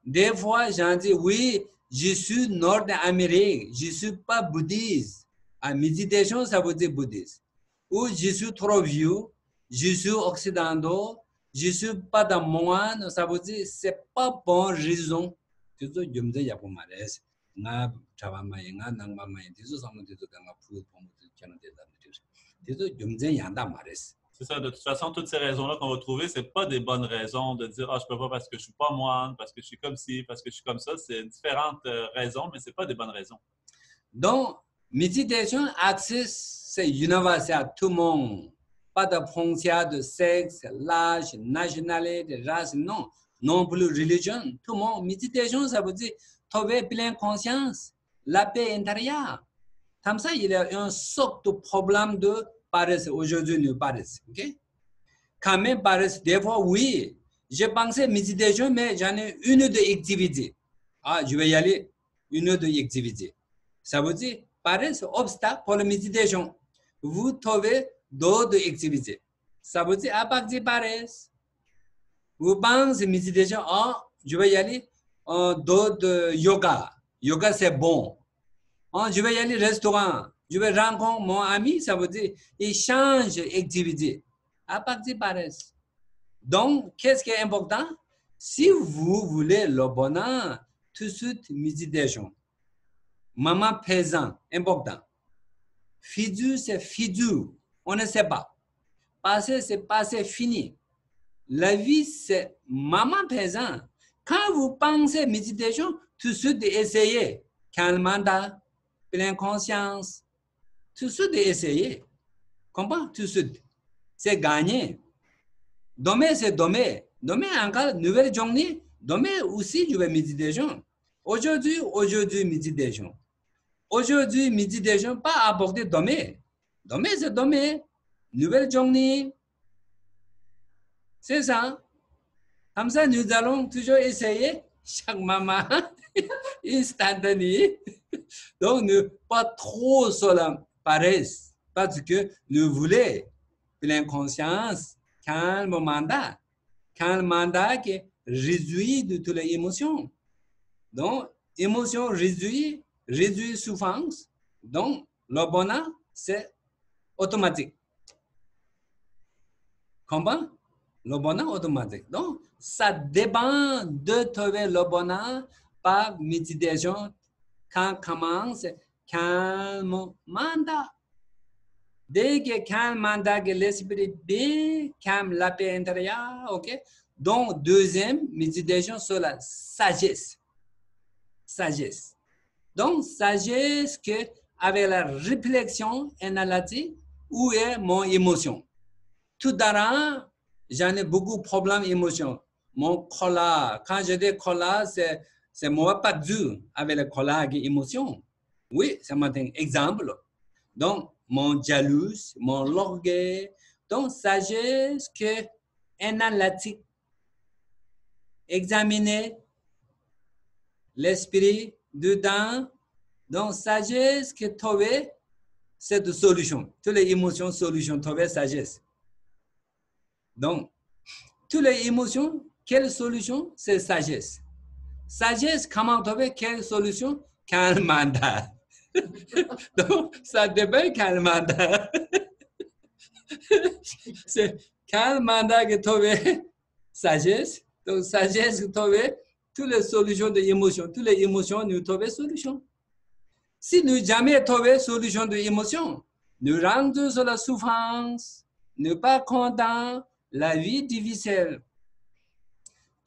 Des fois, j'en dis, oui, je suis nord-américain, je ne suis pas bouddhiste. La méditation, ça veut dire bouddhiste. Ou je suis trop vieux, je suis occidental, je ne suis pas dans moine, ça veut dire ce n'est pas bonne raison. C'est ça, je me dis, il y a pas mal. C'est ça, de toute façon, toutes ces raisons-là qu'on va trouver, ce n'est pas des bonnes raisons de dire « Ah, je ne peux pas parce que je ne suis pas moine, parce que je suis comme ci, parce que je suis comme ça ». C'est différentes raisons, mais ce n'est pas des bonnes raisons. Donc, méditation, accès, c'est universel à tout le monde. Pas de frontière de sexe, l'âge, nationalité, race, non. Non plus religion, tout le monde. Méditation, ça veut dire trouver pleine conscience, la paix intérieure. Comme ça, il y a un socle de problème de paresse. Aujourd'hui, nous paresse. Okay? Quand même, paresse, des fois, oui. J'ai pensé méditation, mais j'en ai une de activité. Ah, je vais y aller, une de activité. Ça veut dire, paresse, obstacle pour la méditation. Vous trouvez d'autres activités. Ça veut dire, à partir de paresse, vous pensez méditation, ah, je vais y aller, d'autres yoga. Yoga, c'est bon. Je vais y aller au restaurant. Je vais rencontrer mon ami, ça veut dire, il change d'activité. À partir de paresse. Donc, qu'est-ce qui est important? Si vous voulez le bonheur, tout de suite, méditation. Maman présent, important. Fidu, c'est fidu. On ne sait pas. Passé, c'est passé, fini. La vie, c'est maman présent. Quand vous pensez méditation, tout de suite, essayez. Calmement, pleine conscience. Tout de suite, essayez. Comprends? Tout de suite. C'est gagné. Demain, c'est demain. Demain, encore, nouvelle journée. Demain aussi, je vais méditation. Aujourd'hui, méditation. Aujourd'hui, méditation, pas aborder demain. Demain, c'est demain. Nouvelle journée. C'est ça. Comme ça, nous allons toujours essayer. Chaque moment, instantané. Donc, ne pas trop sur la paresse. Parce que nous voulons pleine conscience, calme mandat. Calme mandat qui réduit de toutes les émotions. Donc, émotion réduit souffrance. Donc, le bonheur, c'est automatique. Comprends? Le bonheur automatique. Donc, ça dépend de trouver le bonheur par méditation. Quand commence, calme mandat. Dès que calme mandat, que l'esprit bien, calme la paix intérieure, ok? Donc, deuxième, méditation sur la sagesse. Sagesse. Donc, sagesse que avec la réflexion analytique, où est mon émotion? Tout d'abord, j'en ai beaucoup de problèmes d'émotion. Mon colère, quand je dis colère, c'est moi pas dur avec la colère et l'émotion. Oui, c'est un exemple. Donc, mon jaloux, mon orgueil. Donc, sagesse que analytique, examiner, l'esprit dedans. Donc, sagesse que trouver cette solution. Toutes les émotions, solution, trouver sagesse. Donc, toutes les émotions, quelle solution? C'est sagesse. Sagesse, comment trouver quelle solution? Quel mandat? Donc, ça dépend quel mandat. C'est quel mandat que trouver sagesse. Donc, sagesse que trouver toutes les solutions de émotions. Toutes les émotions, nous trouvons solution. Si nous jamais trouvons solution de émotion, nous rentrons sur la souffrance, nous pas contents, la vie difficile.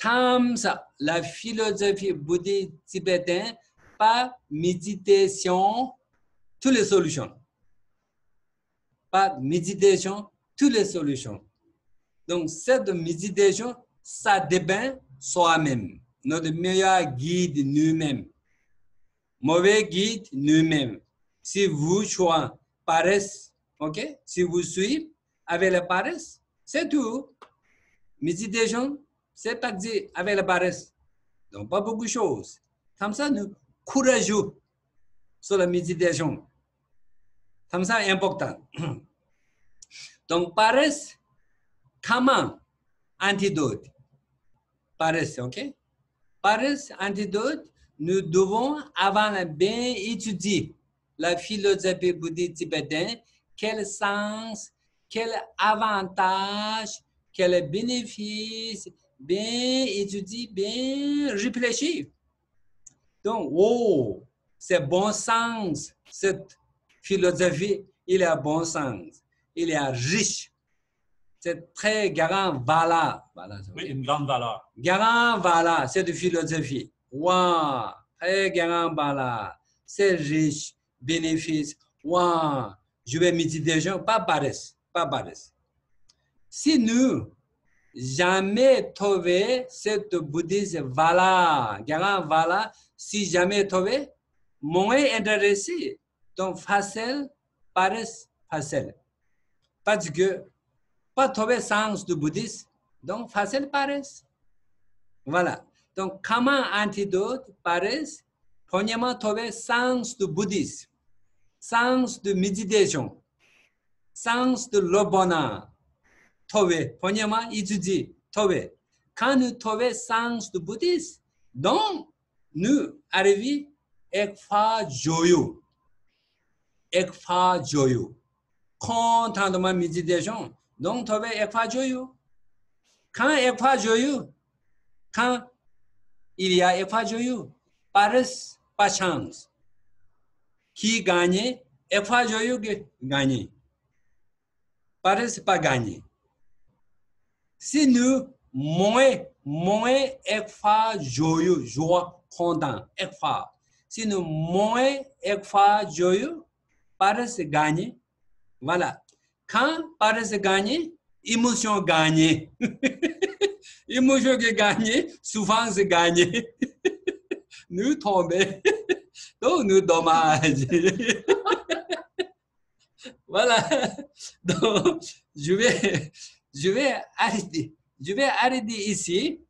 Comme ça, la philosophie bouddhiste tibétaine, pas méditation, toutes les solutions. Pas méditation, toutes les solutions. Donc, cette méditation, ça dépend soi-même. Notre meilleur guide nous-mêmes. Mauvais guide nous-mêmes. Si vous choisissez paresse, ok? Si vous suivez avec la paresse, c'est tout. Méditation, c'est pas dit avec la paresse. Donc, pas beaucoup de choses. Comme ça, nous courageux sur la méditation. Comme ça, important. Donc, paresse, comment? Antidote. Paresse, ok? Paresse, antidote, nous devons, avant de bien étudier la philosophie bouddhiste tibétaine, quel sens, quel avantage, quel bénéfice, bien étudier, bien réfléchir. Donc, oh, c'est bon sens, cette philosophie, il a bon sens, il est riche. C'est très grand valeur. Oui, une grande valeur. Grand valeur, cette philosophie. Wow, très grand valeur. C'est riche, bénéfice. Wow, je vais méditer, pas paresse, pas paresse. Si nous jamais trouvé cette bouddhiste valeur, grand valeur, si jamais trouvé, moins intéressé, donc facile, paresse, facile. Parce que pas trouver sens du bouddhisme, donc facile paresse. Voilà. Donc, comment antidote paresse? Premièrement, trouver sens du bouddhisme, sens de méditation, sens de le bonheur. Trouver. Premièrement, étudier, trouver. Quand nous trouvons sens du bouddhisme, donc, nous arrivons à faire joyeux. À faire joyeux. Contentement méditation. Donc, trouver ekpha joyeux. Quand ekpha joyeux, quand il y a ekpha joyeux, paresse, pas chance. Qui gagne, ekpha joyeux gagne. Paresse, pas gagner. Si nous, moins ekpha joyeux, joie, content, ekpha. Si nous, moins ekpha joyeux, paresse gagne. Voilà. Quand paresse gagne, émotion gagne. Émotion gagne, souffrance gagne. Nous tombons. Donc, nous dommages. Voilà. Donc, je vais arrêter. Je vais arrêter ici.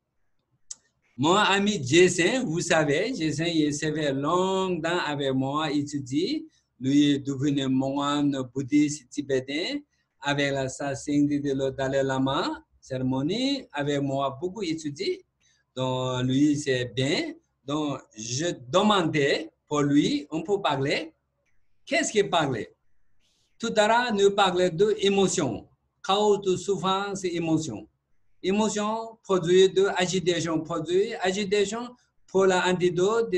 Mon ami Jason, vous savez, Jason, il s'est longtemps avec moi étudié. Lui est devenu moine bouddhiste tibétain avec la sainteté de le Dalai Lama, cérémonie, avec moi beaucoup étudié. Donc, lui, c'est bien. Donc, je demandais pour lui, on peut parler. Qu'est-ce qu'il parlait? Tout à l'heure, nous parlions d'émotion, cause de souffrance et émotion. Émotion produit de agitation, pour l'antidote.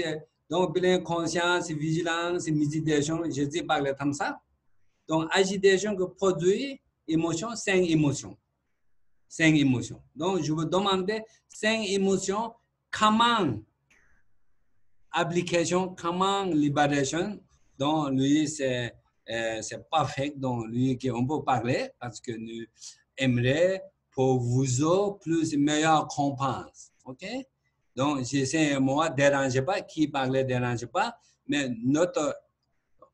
Donc, pleine conscience, vigilance, méditation, je dis parler comme ça. Donc, agitation que produit émotion, 5 émotions. 5 émotions. Donc, je vous demandais 5 émotions, comment application, comment libération. Donc, lui, c'est parfait. Donc, lui, on peut parler parce que nous aimerions pour vous autres plus meilleure comprendre. OK? Donc, j'essaie, moi, dérange pas, qui parlait dérange pas, mais notre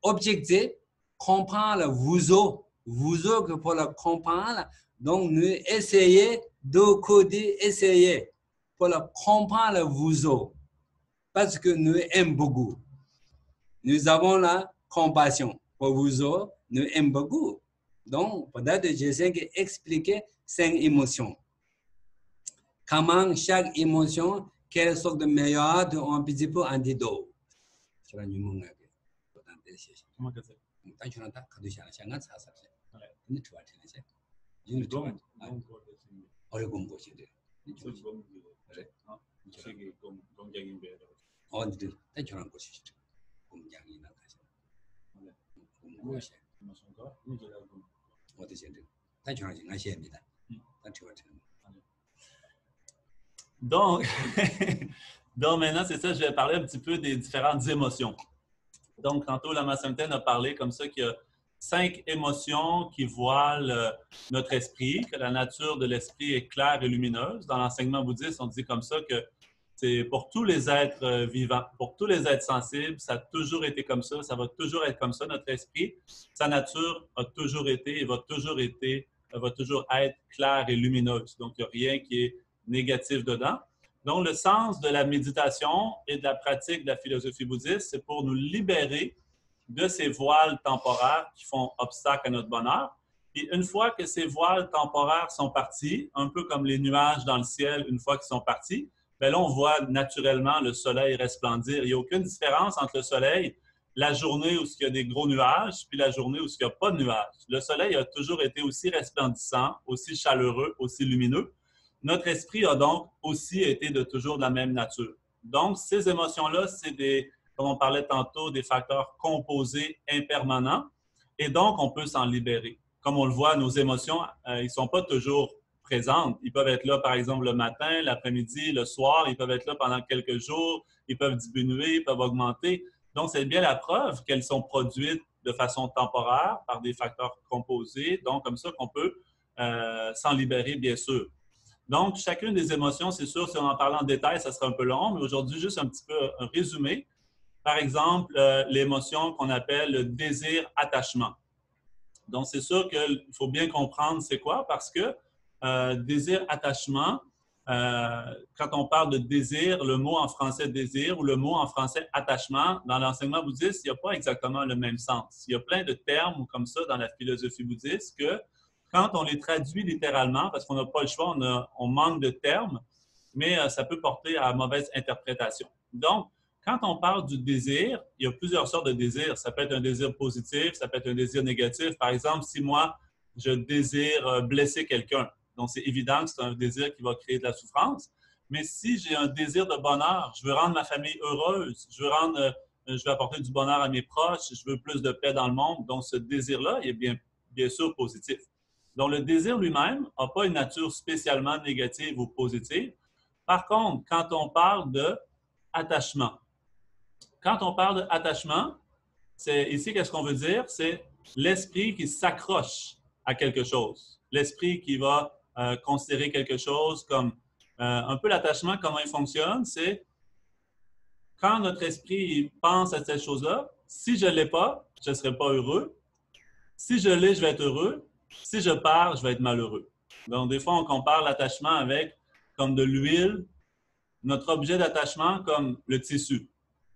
objectif, comprendre vous autres que pour le comprendre, donc nous essayons de coder, essayer pour le comprendre vous autres. parce que nous aimons beaucoup. Nous avons la compassion pour vous autres, nous aimons beaucoup. Donc, peut-être j'essaie d'expliquer 5 émotions. Comment chaque émotion, quelle sorte de meilleure, un petit peu antidote. Comment que c'est? Donc, donc maintenant, c'est ça, je vais parler un petit peu des différentes émotions. Donc, tantôt, Lama Samten a parlé comme ça qu'il y a 5 émotions qui voilent notre esprit, que la nature de l'esprit est claire et lumineuse. Dans l'enseignement bouddhiste, on dit comme ça que c'est pour tous les êtres vivants, pour tous les êtres sensibles, ça a toujours été comme ça va toujours être comme ça, notre esprit. Sa nature a toujours été et va toujours être claire et lumineuse. Donc, il n'y a rien qui est négatif dedans. Donc, le sens de la méditation et de la pratique de la philosophie bouddhiste, c'est pour nous libérer de ces voiles temporaires qui font obstacle à notre bonheur. Et une fois que ces voiles temporaires sont partis, un peu comme les nuages dans le ciel, une fois qu'ils sont partis, bien là, on voit naturellement le soleil resplendir. Il n'y a aucune différence entre le soleil, la journée où il y a des gros nuages, puis la journée où il n'y a pas de nuages. Le soleil a toujours été aussi resplendissant, aussi chaleureux, aussi lumineux. Notre esprit a donc aussi été toujours de la même nature. Donc, ces émotions-là, c'est des, comme on parlait tantôt, des facteurs composés impermanents. Et donc, on peut s'en libérer. Comme on le voit, nos émotions, ils ne sont pas toujours présentes. Ils peuvent être là, par exemple, le matin, l'après-midi, le soir. Ils peuvent être là pendant quelques jours. Ils peuvent diminuer, ils peuvent augmenter. Donc, c'est bien la preuve qu'elles sont produites de façon temporaire par des facteurs composés. Donc, comme ça qu'on peut s'en libérer, bien sûr. Donc, chacune des émotions, c'est sûr, si on en parle en détail, ça sera un peu long, mais aujourd'hui, juste un petit peu un résumé. Par exemple, l'émotion qu'on appelle le désir-attachement. Donc, c'est sûr qu'il faut bien comprendre c'est quoi, parce que désir-attachement, quand on parle de désir, le mot en français désir ou le mot en français attachement, dans l'enseignement bouddhiste, il n'y a pas exactement le même sens. Il y a plein de termes comme ça dans la philosophie bouddhiste que quand on les traduit littéralement, parce qu'on n'a pas le choix, on manque de termes, mais ça peut porter à mauvaise interprétation. Donc, quand on parle du désir, il y a plusieurs sortes de désirs. Ça peut être un désir positif, ça peut être un désir négatif. Par exemple, si moi, je désire blesser quelqu'un, donc c'est évident que c'est un désir qui va créer de la souffrance. Mais si j'ai un désir de bonheur, je veux rendre ma famille heureuse, je veux apporter du bonheur à mes proches, je veux plus de paix dans le monde, donc ce désir-là est bien sûr positif. Donc, le désir lui-même n'a pas une nature spécialement négative ou positive. Par contre, quand on parle d'attachement, ici, qu'est-ce qu'on veut dire? C'est l'esprit qui s'accroche à quelque chose. L'esprit qui va considérer quelque chose comme un peu l'attachement, comment il fonctionne, c'est quand notre esprit pense à cette chose-là, si je ne l'ai pas, je ne serai pas heureux. Si je l'ai, je vais être heureux. Si je pars, je vais être malheureux. Donc, des fois, on compare l'attachement avec comme de l'huile, notre objet d'attachement comme le tissu.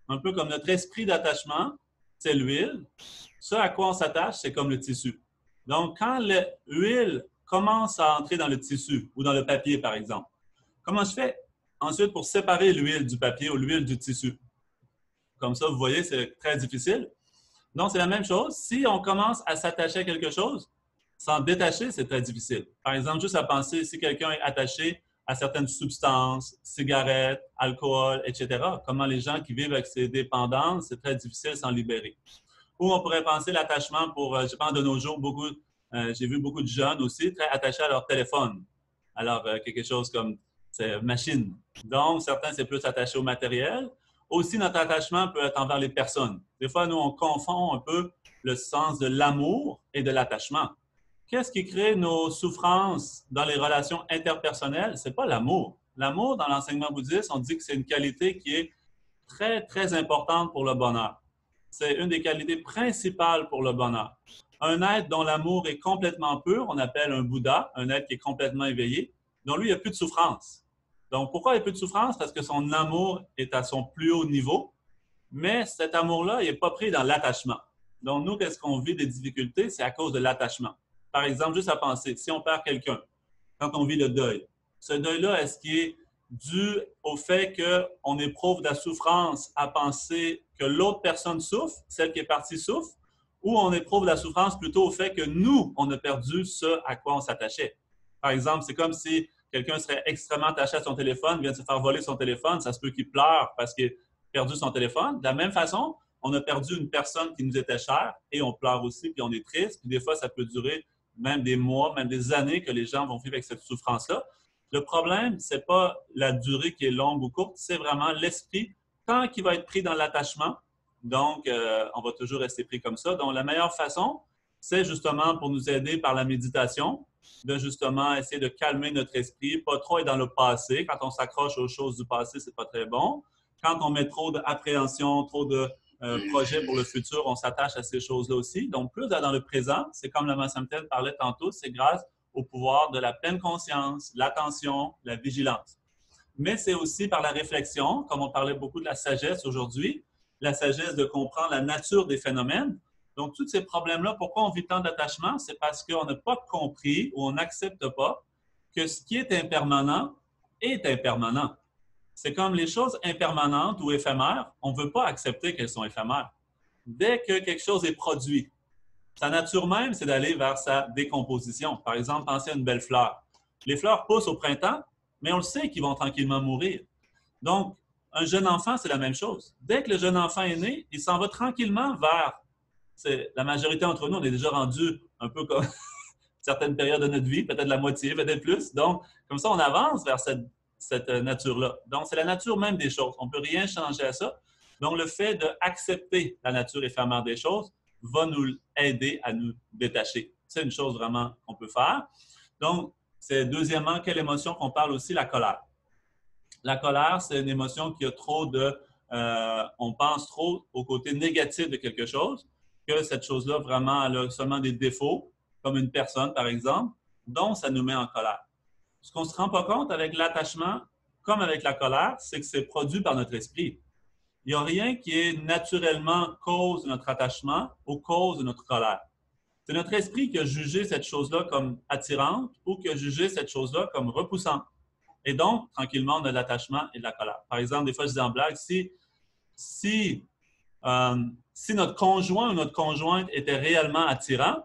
Un peu comme notre esprit d'attachement, c'est l'huile. Ce à quoi on s'attache, c'est comme le tissu. Donc, quand l'huile commence à entrer dans le tissu ou dans le papier, par exemple, comment je fais ensuite pour séparer l'huile du papier ou l'huile du tissu? Comme ça, vous voyez, c'est très difficile. Donc, c'est la même chose. Si on commence à s'attacher à quelque chose, s'en détacher, c'est très difficile. Par exemple, juste à penser, si quelqu'un est attaché à certaines substances, cigarettes, alcool, etc., comment les gens qui vivent avec ces dépendances, c'est très difficile de s'en libérer. Ou on pourrait penser l'attachement pour, je pense de nos jours, j'ai vu beaucoup de jeunes aussi très attachés à leur téléphone. Alors, quelque chose comme machine. Donc, certains, c'est plus attaché au matériel. Aussi, notre attachement peut être envers les personnes. Des fois, nous, on confond un peu le sens de l'amour et de l'attachement. Qu'est-ce qui crée nos souffrances dans les relations interpersonnelles? Ce n'est pas l'amour. L'amour, dans l'enseignement bouddhiste, on dit que c'est une qualité qui est très, très importante pour le bonheur. C'est une des qualités principales pour le bonheur. Un être dont l'amour est complètement pur, on appelle un Bouddha, un être qui est complètement éveillé, dont lui, il n'y a plus de souffrance. Donc, pourquoi il y a peu de souffrance? Parce que son amour est à son plus haut niveau, mais cet amour-là, il n'est pas pris dans l'attachement. Donc, nous, qu'est-ce qu'on vit des difficultés? C'est à cause de l'attachement. Par exemple, juste à penser, si on perd quelqu'un, quand on vit le deuil, ce deuil-là, est-ce qu'il est dû au fait qu'on éprouve de la souffrance à penser que l'autre personne souffre, celle qui est partie souffre, ou on éprouve de la souffrance plutôt au fait que nous, on a perdu ce à quoi on s'attachait? Par exemple, c'est comme si quelqu'un serait extrêmement attaché à son téléphone, vient de se faire voler son téléphone, ça se peut qu'il pleure parce qu'il a perdu son téléphone. De la même façon, on a perdu une personne qui nous était chère et on pleure aussi, puis on est triste. Puis des fois, ça peut durer même des mois, même des années que les gens vont vivre avec cette souffrance-là. Le problème, ce n'est pas la durée qui est longue ou courte, c'est vraiment l'esprit, tant qu'il va être pris dans l'attachement. Donc, on va toujours rester pris comme ça. Donc, la meilleure façon, c'est justement pour nous aider par la méditation, de justement essayer de calmer notre esprit, pas trop être dans le passé. Quand on s'accroche aux choses du passé, c'est pas très bon. Quand on met trop d'appréhension, trop de projets pour le futur, on s'attache à ces choses-là aussi. Donc, plus dans le présent, c'est comme Lama Samten parlait tantôt, c'est grâce au pouvoir de la pleine conscience, l'attention, la vigilance. Mais c'est aussi par la réflexion, comme on parlait beaucoup de la sagesse aujourd'hui, la sagesse de comprendre la nature des phénomènes. Donc, tous ces problèmes-là, pourquoi on vit tant d'attachement? C'est parce qu'on n'a pas compris ou on n'accepte pas que ce qui est impermanent est impermanent. C'est comme les choses impermanentes ou éphémères, on ne veut pas accepter qu'elles sont éphémères. Dès que quelque chose est produit, sa nature même, c'est d'aller vers sa décomposition. Par exemple, pensez à une belle fleur. Les fleurs poussent au printemps, mais on le sait qu'ils vont tranquillement mourir. Donc, un jeune enfant, c'est la même chose. Dès que le jeune enfant est né, il s'en va tranquillement vers... La majorité d'entre nous, on est déjà rendu un peu comme certaines périodes de notre vie, peut-être la moitié, peut-être plus. Donc, comme ça, on avance vers cette nature-là. Donc, c'est la nature même des choses. On ne peut rien changer à ça. Donc, le fait d'accepter la nature éphémère des choses va nous aider à nous détacher. C'est une chose vraiment qu'on peut faire. Donc, c'est deuxièmement, quelle émotion qu'on parle aussi? La colère. La colère, c'est une émotion qui a trop de... on pense trop au côté négatif de quelque chose, que cette chose-là, vraiment, elle a seulement des défauts, comme une personne, par exemple, dont ça nous met en colère. Ce qu'on ne se rend pas compte avec l'attachement, comme avec la colère, c'est que c'est produit par notre esprit. Il n'y a rien qui est naturellement cause de notre attachement ou cause de notre colère. C'est notre esprit qui a jugé cette chose-là comme attirante ou qui a jugé cette chose-là comme repoussante. Et donc, tranquillement, on a de l'attachement et de la colère. Par exemple, des fois, je dis en blague, si notre conjoint ou notre conjointe était réellement attirant,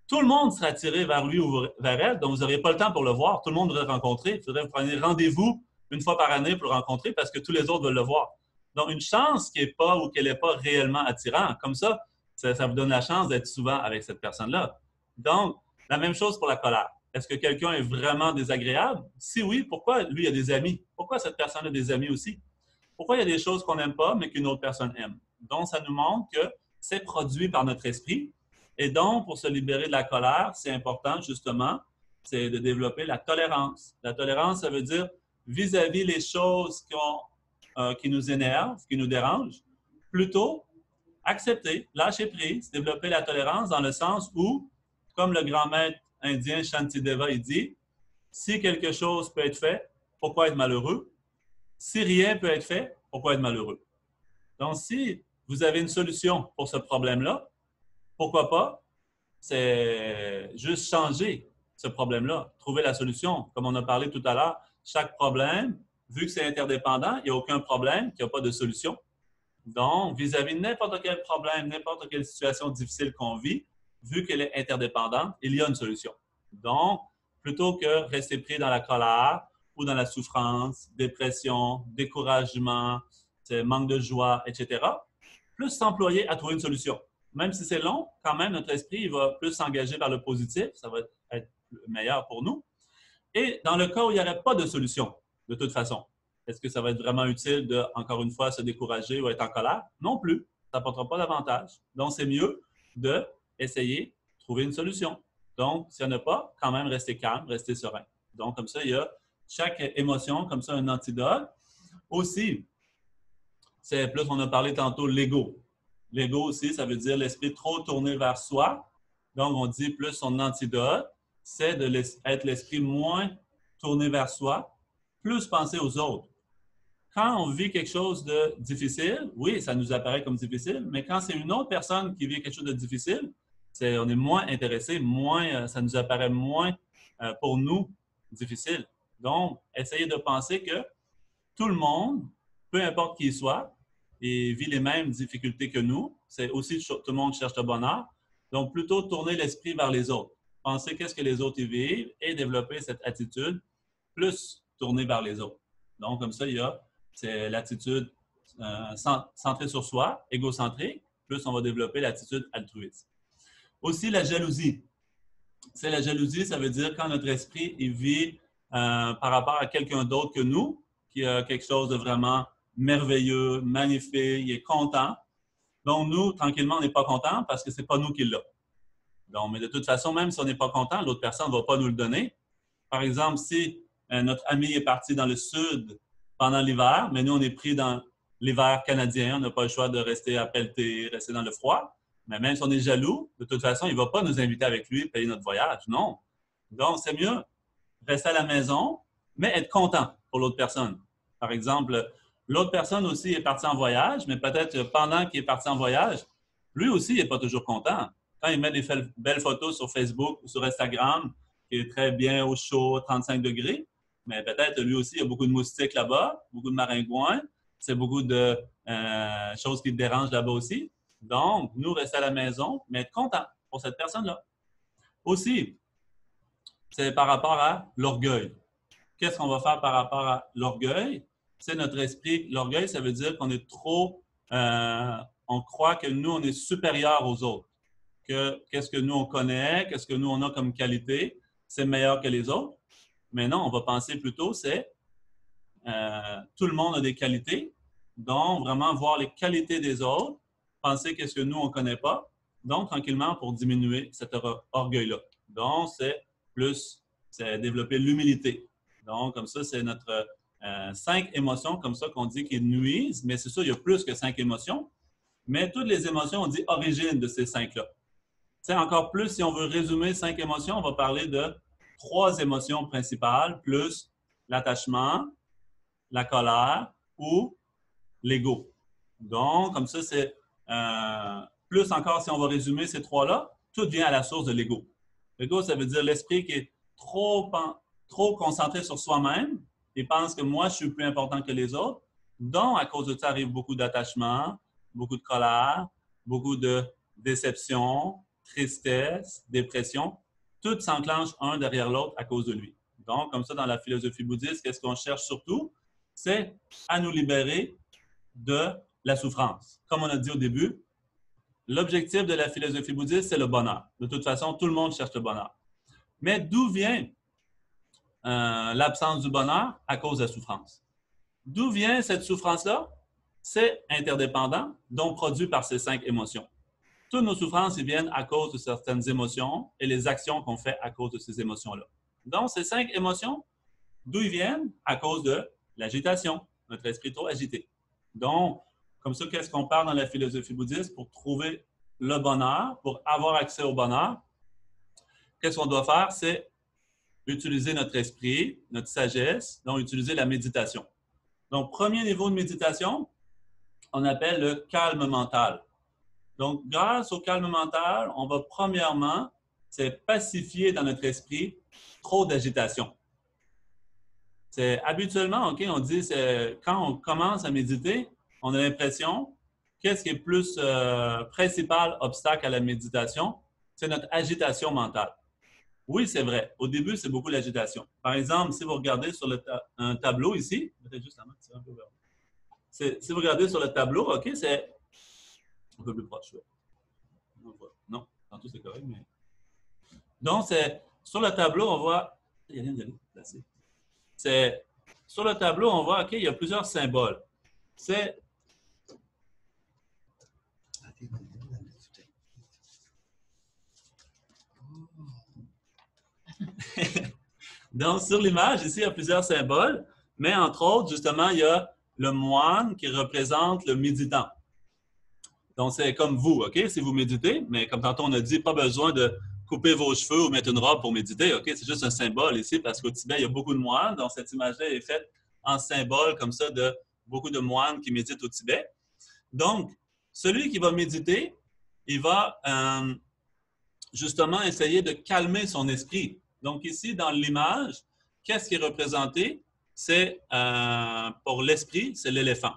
tout le monde serait attiré vers lui ou vers elle, donc vous n'auriez pas le temps pour le voir. Tout le monde devrait le rencontrer. Il faudrait que vous preniez rendez-vous une fois par année pour le rencontrer parce que tous les autres veulent le voir. Donc, une chance qu'il n'est pas ou qu'elle n'est pas réellement attirant. Comme ça vous donne la chance d'être souvent avec cette personne-là. Donc, la même chose pour la colère. Est-ce que quelqu'un est vraiment désagréable? Si oui, pourquoi lui a des amis? Pourquoi cette personne a des amis aussi? Pourquoi il y a des choses qu'on n'aime pas, mais qu'une autre personne aime? Donc, ça nous montre que c'est produit par notre esprit. Et donc, pour se libérer de la colère, c'est important, justement, c'est de développer la tolérance. La tolérance, ça veut dire vis-à-vis les choses qui nous énervent, qui nous dérangent, plutôt accepter, lâcher prise, développer la tolérance dans le sens où, comme le grand maître indien Shantideva, il dit, si quelque chose peut être fait, pourquoi être malheureux? Si rien peut être fait, pourquoi être malheureux? Donc, si vous avez une solution pour ce problème-là, pourquoi pas? C'est juste changer ce problème-là, trouver la solution. Comme on a parlé tout à l'heure, chaque problème, vu que c'est interdépendant, il n'y a aucun problème qui n'a pas de solution. Donc, vis-à-vis de n'importe quel problème, n'importe quelle situation difficile qu'on vit, vu qu'elle est interdépendante, il y a une solution. Donc, plutôt que rester pris dans la colère ou dans la souffrance, dépression, découragement, manque de joie, etc., plus s'employer à trouver une solution. Même si c'est long, quand même, notre esprit il va plus s'engager vers le positif, ça va être meilleur pour nous. Et dans le cas où il n'y aurait pas de solution, de toute façon, est-ce que ça va être vraiment utile de, encore une fois, se décourager ou être en colère? Non plus. Ça n'apportera pas d'avantage. Donc, c'est mieux d'essayer de trouver une solution. Donc, s'il n'y en a pas, quand même, rester calme, rester serein. Donc, comme ça, il y a chaque émotion, comme ça, un antidote. Aussi, c'est plus, on a parlé tantôt, l'ego. L'ego aussi, ça veut dire l'esprit trop tourné vers soi. Donc, on dit plus son antidote, c'est d'être l'esprit moins tourné vers soi plus penser aux autres. Quand on vit quelque chose de difficile, oui, ça nous apparaît comme difficile, mais quand c'est une autre personne qui vit quelque chose de difficile, on est moins intéressé, ça nous apparaît moins pour nous difficile. Donc, essayez de penser que tout le monde, peu importe qui il soit, et vit les mêmes difficultés que nous. C'est aussi tout le monde cherche le bonheur. Donc, plutôt tourner l'esprit vers les autres. Penser qu'est-ce que les autres y vivent et développer cette attitude plus tournée vers les autres. Donc, comme ça, c'est l'attitude centrée sur soi, égocentrique, plus on va développer l'attitude altruiste. Aussi, la jalousie. La jalousie, ça veut dire quand notre esprit il vit par rapport à quelqu'un d'autre que nous, qui a quelque chose de vraiment merveilleux, magnifique, il est content. Donc, nous, tranquillement, on n'est pas content parce que ce n'est pas nous qui l'avons. Donc, mais de toute façon, même si on n'est pas content, l'autre personne ne va pas nous le donner. Par exemple, si notre ami est parti dans le sud pendant l'hiver, mais nous, on est pris dans l'hiver canadien, on n'a pas le choix de rester à pelleter, rester dans le froid. Mais même si on est jaloux, de toute façon, il ne va pas nous inviter avec lui et payer notre voyage. Non. Donc, c'est mieux rester à la maison, mais être content pour l'autre personne. Par exemple, l'autre personne aussi est partie en voyage, mais peut-être pendant qu'il est parti en voyage, lui aussi n'est pas toujours content. Quand il met des belles photos sur Facebook ou sur Instagram, qui est très bien au chaud, 35 degrés, mais peut-être lui aussi, il y a beaucoup de moustiques là-bas, beaucoup de maringouins, c'est beaucoup de choses qui le dérangent là-bas aussi. Donc, nous, rester à la maison, mais être content pour cette personne-là. Aussi, c'est par rapport à l'orgueil. Qu'est-ce qu'on va faire par rapport à l'orgueil? C'est notre esprit. L'orgueil, ça veut dire qu'on est trop... on croit que nous, on est supérieur aux autres. Qu'est-ce que nous, on connaît, qu'est-ce que nous, on a comme qualité, c'est meilleur que les autres. Mais non, on va penser plutôt, c'est tout le monde a des qualités. Donc, vraiment voir les qualités des autres, penser qu'est-ce que nous, on ne connaît pas. Donc, tranquillement, pour diminuer cet orgueil-là. Donc, c'est développer l'humilité. Donc, comme ça, c'est notre 5 émotions, comme ça, qu'on dit qui nuisent. Mais c'est sûr, il y a plus que 5 émotions. Mais toutes les émotions, on dit origine de ces 5-là. C'est encore plus, si on veut résumer 5 émotions, on va parler de 3 émotions principales, plus l'attachement, la colère ou l'ego. Donc, comme ça, c'est plus encore, si on va résumer ces 3-là, tout vient à la source de l'ego. L'ego, ça veut dire l'esprit qui est trop concentré sur soi-même et pense que moi, je suis plus important que les autres. Donc, à cause de ça, arrive beaucoup d'attachement, beaucoup de colère, beaucoup de déception, tristesse, dépression. Tout s'enclenche un derrière l'autre à cause de lui. Donc, comme ça, dans la philosophie bouddhiste, qu'est-ce qu'on cherche surtout? C'est à nous libérer de la souffrance. Comme on a dit au début, l'objectif de la philosophie bouddhiste, c'est le bonheur. De toute façon, tout le monde cherche le bonheur. Mais d'où vient l'absence du bonheur? À cause de la souffrance. D'où vient cette souffrance-là? C'est interdépendant, donc produit par ces 5 émotions. Toutes nos souffrances ils viennent à cause de certaines émotions et les actions qu'on fait à cause de ces émotions-là. Donc, ces 5 émotions, d'où ils viennent? À cause de l'agitation, notre esprit trop agité. Donc, comme ça, qu'est-ce qu'on parle dans la philosophie bouddhiste pour trouver le bonheur, pour avoir accès au bonheur? Qu'est-ce qu'on doit faire? C'est utiliser notre esprit, notre sagesse, donc utiliser la méditation. Donc, premier niveau de méditation, on appelle le calme mental. Donc, grâce au calme mental, on va premièrement pacifier dans notre esprit trop d'agitation. Habituellement, OK, on dit, quand on commence à méditer, on a l'impression, qu'est-ce qui est plus principal obstacle à la méditation? C'est notre agitation mentale. Oui, c'est vrai. Au début, c'est beaucoup l'agitation. Par exemple, si vous regardez sur un tableau ici, peut-être juste un peu vers si vous regardez sur le tableau, OK, c'est un peu plus proche. Non, tantôt c'est correct, mais... Donc, sur le tableau, on voit... Il y a rien d'aller placer. Sur le tableau, on voit, OK, il y a plusieurs symboles. Donc, sur l'image, ici, il y a plusieurs symboles, mais entre autres, justement, il y a le moine qui représente le méditant. Donc, c'est comme vous, OK? Si vous méditez, mais comme tantôt on a dit, pas besoin de couper vos cheveux ou mettre une robe pour méditer. OK? C'est juste un symbole ici parce qu'au Tibet, il y a beaucoup de moines. Donc, cette image-là est faite en symbole comme ça de beaucoup de moines qui méditent au Tibet. Donc, celui qui va méditer, il va justement essayer de calmer son esprit. Donc, ici, dans l'image, qu'est-ce qui est représenté? C'est, pour l'esprit, c'est l'éléphant.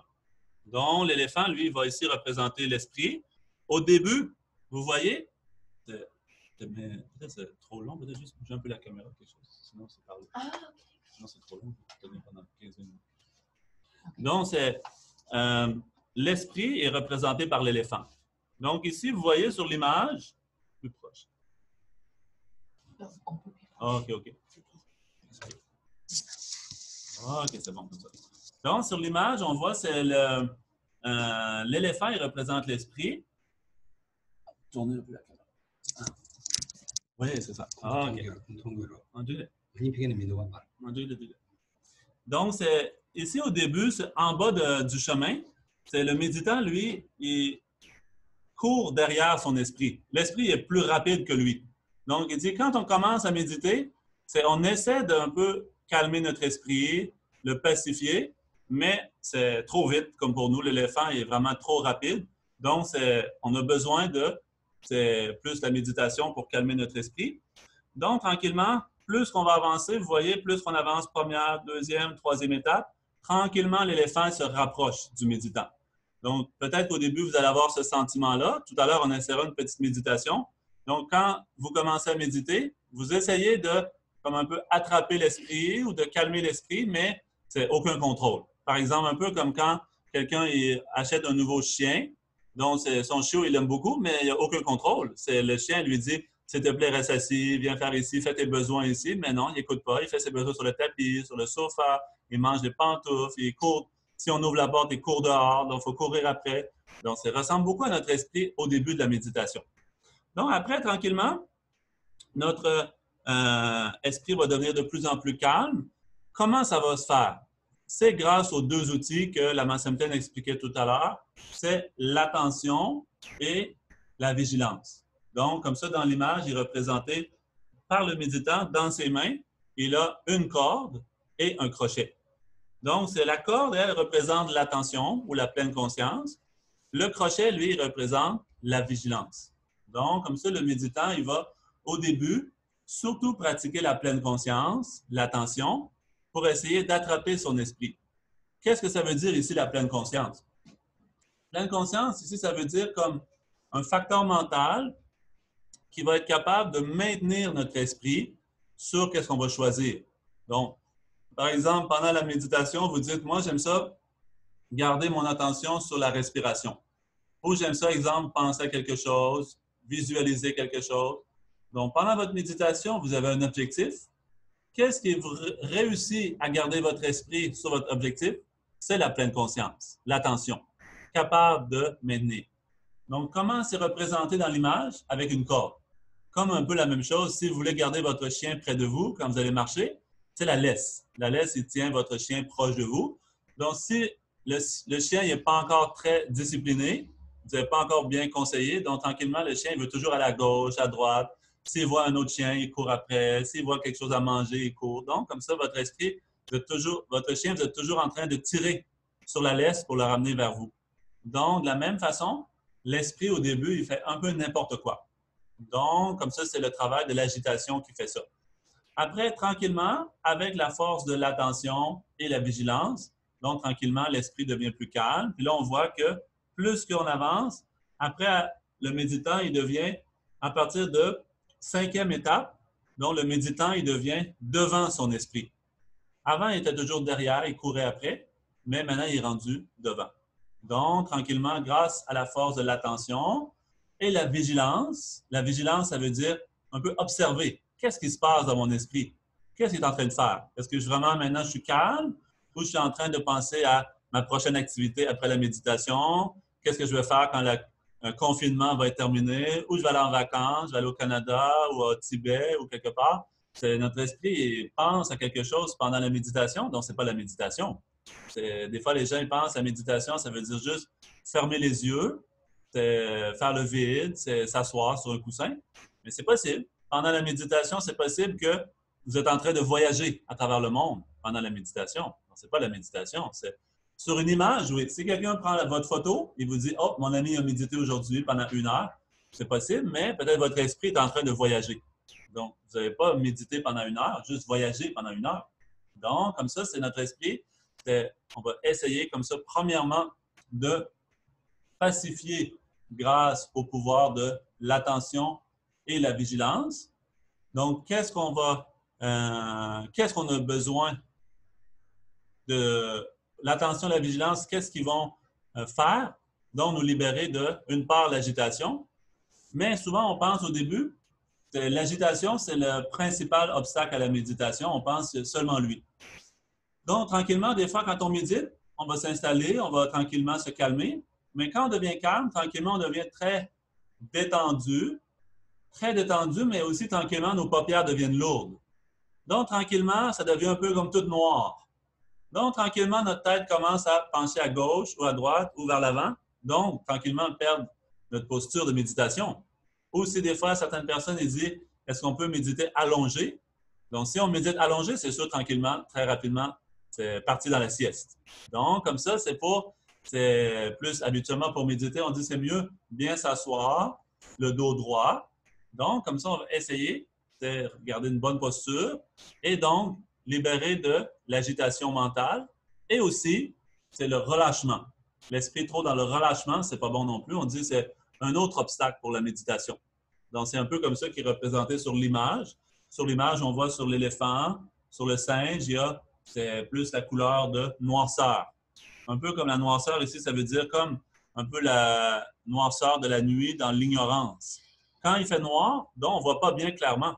Donc, l'éléphant, lui, va ici représenter l'esprit. Au début, vous voyez, peut-être c'est trop long, peut-être juste bouger un peu la caméra, quelque chose. Sinon, c'est par là. Ah, OK. Sinon, c'est trop long, je vais tenir pendant 15 minutes. Donc, c'est l'esprit est représenté par l'éléphant. Donc, ici, vous voyez sur l'image, plus proche. OK, OK. OK, c'est bon comme ça. Donc, sur l'image, on voit c'est l'éléphant, il représente l'esprit. Tournez un peu la caméra. Ah. Oui, c'est ça. Ah, OK. Donc, c'est ici au début, en bas du chemin, c'est le méditant, lui, il court derrière son esprit. L'esprit est plus rapide que lui. Donc, il dit, quand on commence à méditer, on essaie d'un peu calmer notre esprit, le pacifier, mais c'est trop vite, comme pour nous, l'éléphant est vraiment trop rapide. Donc, on a besoin c'est plus la méditation pour calmer notre esprit. Donc, tranquillement, plus qu'on va avancer, vous voyez, plus qu'on avance première, deuxième, troisième étape, tranquillement, l'éléphant se rapproche du méditant. Donc, peut-être qu'au début, vous allez avoir ce sentiment-là. Tout à l'heure, on essaiera une petite méditation. Donc, quand vous commencez à méditer, vous essayez de, comme un peu, attraper l'esprit ou de calmer l'esprit, mais c'est aucun contrôle. Par exemple, un peu comme quand quelqu'un achète un nouveau chien. Donc, son chiot, il l'aime beaucoup, mais il n'y a aucun contrôle. Le chien lui dit, s'il te plaît, reste assis, viens faire ici, fais tes besoins ici. Mais non, il n'écoute pas. Il fait ses besoins sur le tapis, sur le sofa, il mange des pantoufles, il court. Si on ouvre la porte, il court dehors, donc il faut courir après. Donc, ça ressemble beaucoup à notre esprit au début de la méditation. Donc, après, tranquillement, notre esprit va devenir de plus en plus calme. Comment ça va se faire? C'est grâce aux deux outils que Lama Semten expliquait tout à l'heure. C'est l'attention et la vigilance. Donc, comme ça, dans l'image, il est représenté par le méditant dans ses mains. Il a une corde et un crochet. Donc, c'est la corde, elle représente l'attention ou la pleine conscience. Le crochet, lui, il représente la vigilance. Donc, comme ça, le méditant, il va, au début, surtout pratiquer la pleine conscience, l'attention, pour essayer d'attraper son esprit. Qu'est-ce que ça veut dire ici, la pleine conscience? Pleine conscience, ici, ça veut dire comme un facteur mental qui va être capable de maintenir notre esprit sur qu'est-ce qu'on va choisir. Donc, par exemple, pendant la méditation, vous dites, moi, j'aime ça, garder mon attention sur la respiration. Ou j'aime ça, exemple, penser à quelque chose, visualiser quelque chose. Donc, pendant votre méditation, vous avez un objectif. Qu'est-ce qui vous réussit à garder votre esprit sur votre objectif? C'est la pleine conscience, l'attention, capable de maintenir. Donc, comment c'est représenté dans l'image? Avec une corde. Comme un peu la même chose, si vous voulez garder votre chien près de vous quand vous allez marcher, c'est la laisse. La laisse, il tient votre chien proche de vous. Donc, si le chien n'est pas encore très discipliné, vous n'avez pas encore bien conseillé, donc tranquillement, le chien il veut toujours aller à gauche, à droite. S'il voit un autre chien, il court après. S'il voit quelque chose à manger, il court. Donc, comme ça, votre esprit, votre chien, vous êtes toujours en train de tirer sur la laisse pour le ramener vers vous. Donc, de la même façon, l'esprit, au début, il fait un peu n'importe quoi. Donc, comme ça, c'est le travail de l'agitation qui fait ça. Après, tranquillement, avec la force de l'attention et la vigilance, donc tranquillement, l'esprit devient plus calme. Puis là, on voit que plus qu'on avance, après, le méditant, il devient, à partir de 5e étape, donc le méditant, il devient devant son esprit. Avant, il était toujours derrière, il courait après, mais maintenant, il est rendu devant. Donc, tranquillement, grâce à la force de l'attention et la vigilance, ça veut dire un peu observer. Qu'est-ce qui se passe dans mon esprit? Qu'est-ce qu'il est en train de faire? Est-ce que vraiment, maintenant, je suis calme ou je suis en train de penser à ma prochaine activité après la méditation? Qu'est-ce que je vais faire quand un confinement va être terminé? Où je vais aller en vacances? Je vais aller au Canada ou au Tibet ou quelque part? Notre esprit pense à quelque chose pendant la méditation, donc ce n'est pas la méditation. Des fois, les gens ils pensent à la méditation, ça veut dire juste fermer les yeux, faire le vide, s'asseoir sur un coussin. Mais c'est possible. pendant la méditation, c'est possible que vous êtes en train de voyager à travers le monde pendant la méditation. Ce n'est pas la méditation, c'est sur une image, oui. Si quelqu'un prend votre photo et vous dit « Oh, mon ami a médité aujourd'hui pendant 1 heure », c'est possible, mais peut-être votre esprit est en train de voyager. Donc, vous n'avez pas médité pendant 1 heure, juste voyager pendant 1 heure. Donc, comme ça, c'est notre esprit. On va essayer comme ça, premièrement, de pacifier grâce au pouvoir de l'attention et la vigilance. Donc, qu'est-ce qu'on a besoin de l'attention et la vigilance? Qu'est-ce qu'ils vont faire? Donc, nous libérer de, une part, l'agitation. Mais souvent, on pense au début, l'agitation, c'est le principal obstacle à la méditation. On pense seulement lui. Donc, tranquillement, des fois, quand on médite, on va s'installer, on va tranquillement se calmer. Mais quand on devient calme, tranquillement, on devient très détendu, mais aussi tranquillement, nos paupières deviennent lourdes. Donc, tranquillement, ça devient un peu comme tout noir. Donc, tranquillement, notre tête commence à pencher à gauche ou à droite ou vers l'avant. Donc, tranquillement, perdre notre posture de méditation. Ou si des fois, certaines personnes disent, est-ce qu'on peut méditer allongé? Donc, si on médite allongé, c'est sûr, tranquillement, très rapidement, c'est parti dans la sieste. Donc, comme ça, c'est plus habituellement pour méditer, on dit c'est mieux bien s'asseoir, le dos droit. Donc, comme ça, on va essayer de garder une bonne posture et donc libérer de l'agitation mentale. Et aussi, c'est le relâchement. L'esprit trop dans le relâchement, c'est pas bon non plus. On dit que c'est un autre obstacle pour la méditation. Donc, c'est un peu comme ça qui est représenté sur l'image. Sur l'image, on voit sur l'éléphant, sur le singe, c'est plus la couleur de noirceur. Un peu comme la noirceur ici, ça veut dire comme un peu la noirceur de la nuit dans l'ignorance. Quand il fait noir, donc on ne voit pas bien clairement.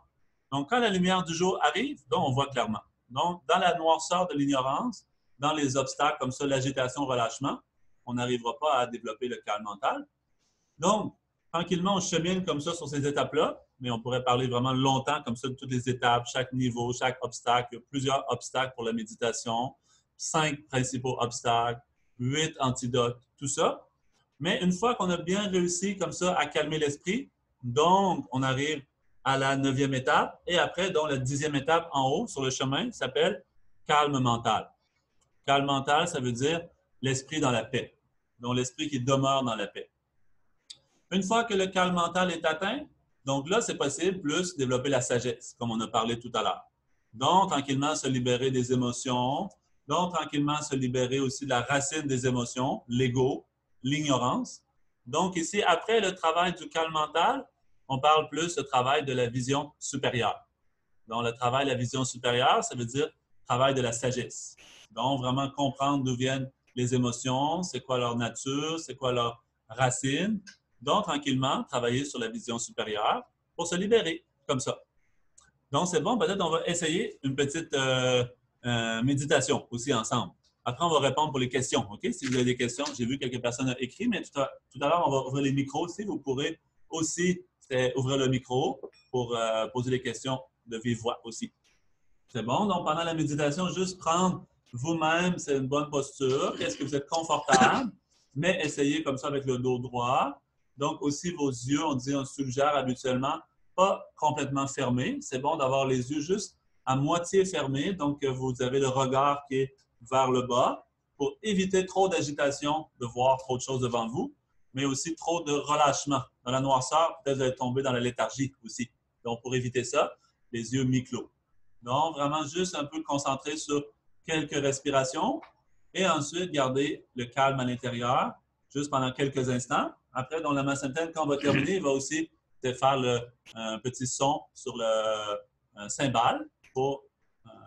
Donc, quand la lumière du jour arrive, donc on voit clairement. Donc, dans la noirceur de l'ignorance, dans les obstacles comme ça, l'agitation, relâchement, on n'arrivera pas à développer le calme mental. Donc, tranquillement, on chemine comme ça sur ces étapes-là, mais on pourrait parler vraiment longtemps comme ça de toutes les étapes, chaque niveau, chaque obstacle. Il y a plusieurs obstacles pour la méditation, 5 principaux obstacles, 8 antidotes, tout ça. Mais une fois qu'on a bien réussi comme ça à calmer l'esprit, donc on arrive à la 9e étape et après, donc la 10e étape en haut sur le chemin s'appelle calme mental. Calme mental, ça veut dire l'esprit dans la paix. Donc l'esprit qui demeure dans la paix. Une fois que le calme mental est atteint, donc là, c'est possible plus développer la sagesse, comme on a parlé tout à l'heure. Donc, tranquillement, se libérer des émotions. Donc, tranquillement, se libérer aussi de la racine des émotions, l'ego, l'ignorance. Donc, ici, après le travail du calme mental, on parle plus du travail de la vision supérieure. Donc, le travail de la vision supérieure, ça veut dire travail de la sagesse. Donc, vraiment comprendre d'où viennent les émotions, c'est quoi leur nature, c'est quoi leur racine. Donc, tranquillement, travailler sur la vision supérieure pour se libérer, comme ça. Donc, c'est bon, peut-être on va essayer une petite méditation aussi ensemble. Après, on va répondre pour les questions, OK? Si vous avez des questions, j'ai vu quelques personnes ont écrit, mais tout à l'heure, on va ouvrir les micros aussi. Vous pourrez aussi ouvrir le micro pour poser des questions de vive voix aussi. C'est bon? Donc, pendant la méditation, juste prendre vous-même, c'est une bonne posture. Est-ce que vous êtes confortable? Mais essayez comme ça avec le dos droit. Donc, aussi vos yeux, on suggère habituellement pas complètement fermés. C'est bon d'avoir les yeux juste à moitié fermés. Donc, vous avez le regard qui est vers le bas pour éviter trop d'agitation, de voir trop de choses devant vous, mais aussi trop de relâchement. Dans la noirceur, peut-être vous allez tomber dans la léthargie aussi. Donc, pour éviter ça, les yeux mi-clos. Donc, vraiment juste un peu concentré sur quelques respirations et ensuite garder le calme à l'intérieur juste pendant quelques instants. Après, dans la Massentaine, quand on va terminer, il va aussi faire un petit son sur le cymbale pour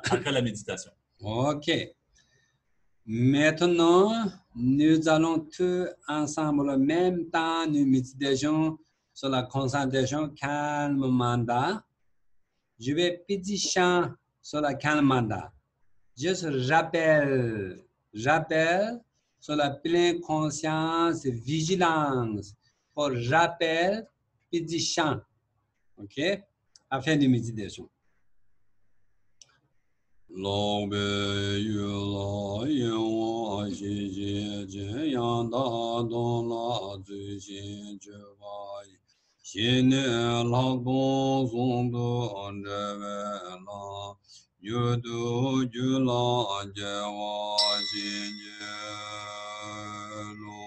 après la méditation. OK. Maintenant, nous allons tous ensemble en même temps, nous méditation sur la concentration calme mandat. Je vais petit chant sur la calme mandat. Juste rappel sur la pleine conscience et vigilance. Pour rappel, petit chant. OK? Afin de méditation. Long be yu la yin wa xi jie jian yang da dong la zui xin zhi wai Jine lakdong zongdo andewe la, yudu jula jewa jinje lo.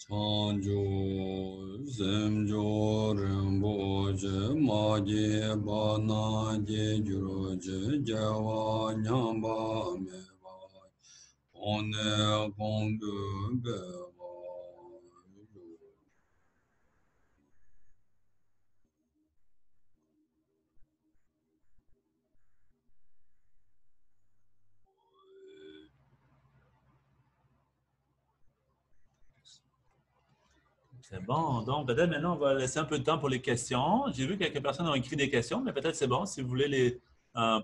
Chanjo, Zemjo, Rinpoche, Maje, Banaje, Juroje, Jawa, Nyamba, Meba, One, Kondu, Beba. C'est bon. Donc, peut-être maintenant, on va laisser un peu de temps pour les questions. J'ai vu que quelques personnes ont écrit des questions, mais peut-être c'est bon si vous voulez les